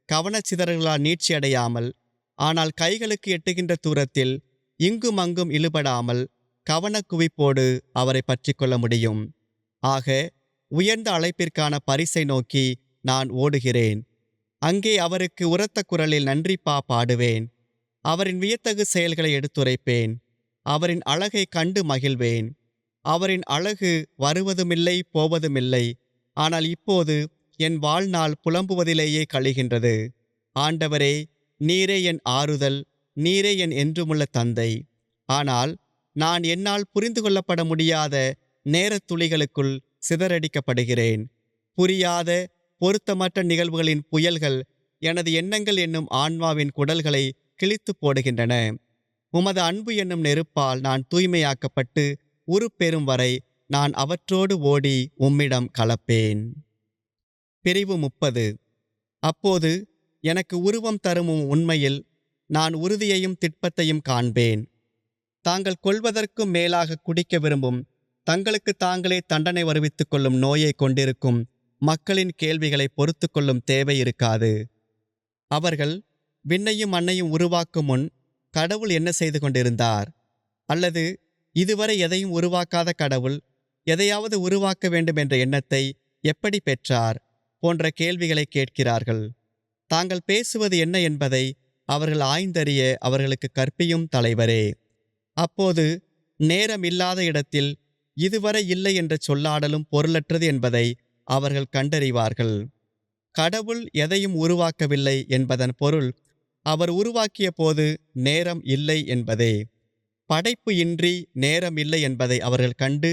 கவனச்சிதறல்களால் நீட்சியடையாமல், ஆனால் கைகளுக்கு எட்டுகின்ற தூரத்தில் இங்கும் அங்கும் இழுபடாமல் கவனக்குவிப்போடு அவரை பற்றி கொள்ள முடியும். ஆக உயர்ந்த அழைப்பிற்கான பரிசை நோக்கி நான் ஓடுகிறேன். அங்கே அவருக்கு உரத்த குரலில் நன்றிப்பா பாடுவேன். அவரின் வியத்தகு செயல்களை எடுத்துரைப்பேன். அவரின் அழகை கண்டு மகிழ்வேன். அவரின் அழகு வருவதுமில்லை போவதுமில்லை. ஆனால் இப்போது என் வாழ்நாள் புலம்புவதிலேயே கழிகின்றது. ஆண்டவரே, நீரே என் ஆறுதல், நீரே என் என்றுமுள்ள தந்தை. ஆனால் நான் என்னால் புரிந்து கொள்ளப்பட முடியாத நேரத்துளிகளுக்குள் சிதறடிக்கப்படுகிறேன். புரியாத பொருத்தமற்ற நிகழ்வுகளின் புயல்கள் எனது எண்ணங்கள் என்னும் ஆன்மாவின் குடல்களை கிழித்து போடுகின்றன. உமது அன்பு என்னும் நெருப்பால் நான் தூய்மையாக்கப்பட்டு உருப்பெறும் வரை நான் அவற்றோடு ஓடி உம்மிடம் கலப்பேன். பிரிவு 30. அப்போது எனக்கு உருவம் தரும் உண்மையில் நான் உறுதியையும் திட்பத்தையும் காண்பேன். தாங்கள் கொள்வதற்கும் மேலாக குடிக்க விரும்பும், தங்களுக்கு தாங்களே தண்டனை வருவித்துக் கொள்ளும் நோயை கொண்டிருக்கும் மக்களின் கேள்விகளை பொறுத்து கொள்ளும் தேவை இருக்காது. அவர்கள் விண்ணையும் மண்ணையும் உருவாக்கும் முன் கடவுள் என்ன செய்து கொண்டிருந்தார்? அல்லது இதுவரை எதையும் உருவாக்காத கடவுள் எதையாவது உருவாக்க வேண்டும் என்ற எண்ணத்தை எப்படி பெற்றார்? போன்ற கேள்விகளை கேட்கிறார்கள். தாங்கள் பேசுவது என்ன என்பதை அவர்கள் ஆய்ந்தறிய அவர்களுக்கு கற்பியும் தலைவரே. அப்போது நேரம் இல்லாத இடத்தில் இதுவரை இல்லை என்ற சொல்லாடலும் பொருளற்றது என்பதை அவர்கள் கண்டறிவார்கள். கடவுள் எதையும் உருவாக்கவில்லை என்பதன் பொருள் அவர் உருவாக்கிய போது நேரம் இல்லை என்பதே. படைப்பு இன்றி நேரம் இல்லை என்பதை அவர்கள் கண்டு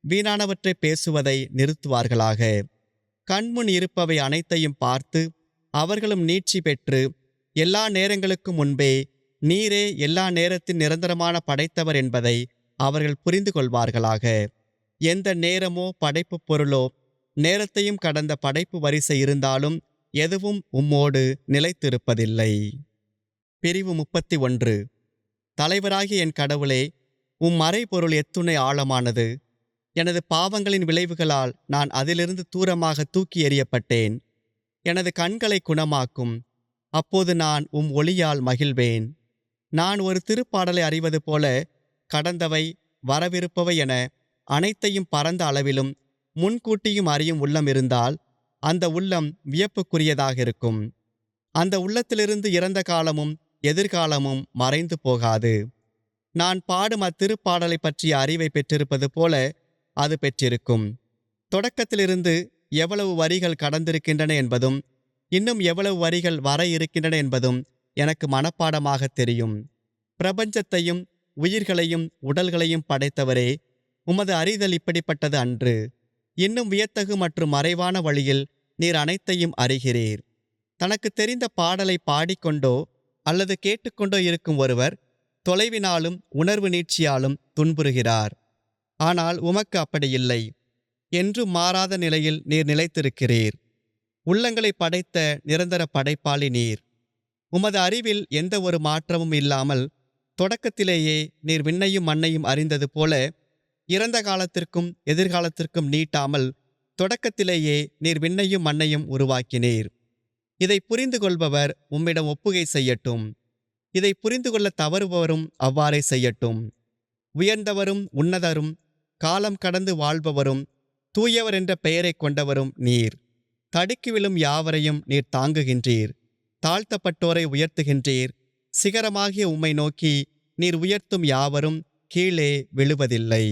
வீணானவற்றை பேசுவதை நிறுத்துவார்களாக. கண்முன் இருப்பவை அனைத்தையும் பார்த்து அவர்களும் நீட்சி பெற்று எல்லா நேரங்களுக்கும் முன்பே நீரே எல்லா நேரத்தின் நிரந்தரமான படைத்தவர் என்பதை அவர்கள் புரிந்து கொள்வார்களாக. எந்த நேரமோ படைப்பு பொருளோ நேரத்தையும் கடந்த படைப்பு வரிசை இருந்தாலும் எதுவும் உம்மோடு நிலைத்திருப்பதில்லை. பிரிவு 31. தலைவராகிய என் கடவுளே, உம் மறைபொருள் எத்துணை ஆழமானது. எனது பாவங்களின் விளைவுகளால் நான் அதிலிருந்து தூரமாக தூக்கி எறியப்பட்டேன். எனது கண்களை குணமாக்கும். அப்போது நான் உம் ஒளியால் மகிழ்வேன். நான் ஒரு திருப்பாடலை அறிவது போல கடந்தவை வரவிருப்பவை என அனைத்தையும் பரந்த அளவிலும் முன்கூட்டியும் அறியும் உள்ளம் இருந்தால் அந்த உள்ளம் வியப்புக்குரியதாக இருக்கும். அந்த உள்ளத்திலிருந்து இறந்த காலமும் எதிர்காலமும் மறைந்து போகாது. நான் பாடும் அத்திருப்பாடலை பற்றிய அறிவை பெற்றிருப்பது போல அது பெற்றிருக்கும். தொடக்கத்திலிருந்து எவ்வளவு வரிகள் கடந்திருக்கின்றன என்பதும் இன்னும் எவ்வளவு வரிகள் வர இருக்கின்றன என்பதும் எனக்கு மனப்பாடமாக தெரியும். பிரபஞ்சத்தையும் உயிர்களையும் உடல்களையும் படைத்தவரே, உமது அறிதல் இப்படிப்பட்டது அன்று. இன்னும் வியத்தகு மற்றும் மறைவான வழியில் நீர் அனைத்தையும் அறிகிறீர். தனக்கு தெரிந்த பாடலை பாடிக்கொண்டோ அல்லது கேட்டுக்கொண்டோ இருக்கும் ஒருவர் தொலைவினாலும் உணர்வு நீட்சியாலும் துன்புறுகிறார். ஆனால் உமக்கு அப்படி இல்லை. என்றும் மாறாத நிலையில் நீர் நிலைத்திருக்கிறீர். உள்ளங்களை படைத்த நிரந்தர படைப்பாளி நீர். உமது அறிவில் எந்த ஒரு மாற்றமும் இல்லாமல் தொடக்கத்திலேயே நீர் விண்ணையும் மண்ணையும் அறிந்தது போல இறந்த காலத்திற்கும் எதிர்காலத்திற்கும் நீட்டாமல் தொடக்கத்திலேயே நீர் விண்ணையும் மண்ணையும் உருவாக்கினீர். இதை புரிந்து கொள்பவர் உம்மிடம் ஒப்புகை செய்யட்டும். இதை புரிந்து கொள்ள தவறுபவரும் அவ்வாறே செய்யட்டும். உயர்ந்தவரும் உன்னதரும் காலம் கடந்து வாழ்பவரும் தூயவர் என்ற பெயரை கொண்டவரும் நீர். தடுக்கி விழும் யாவரையும் நீர் தாங்குகின்றீர். தாழ்த்தப்பட்டோரை உயர்த்துகின்றீர். சிகரமாகிய உம்மை நோக்கி நீர் உயர்த்தும் யாவரும் கீழே விழுவதில்லை.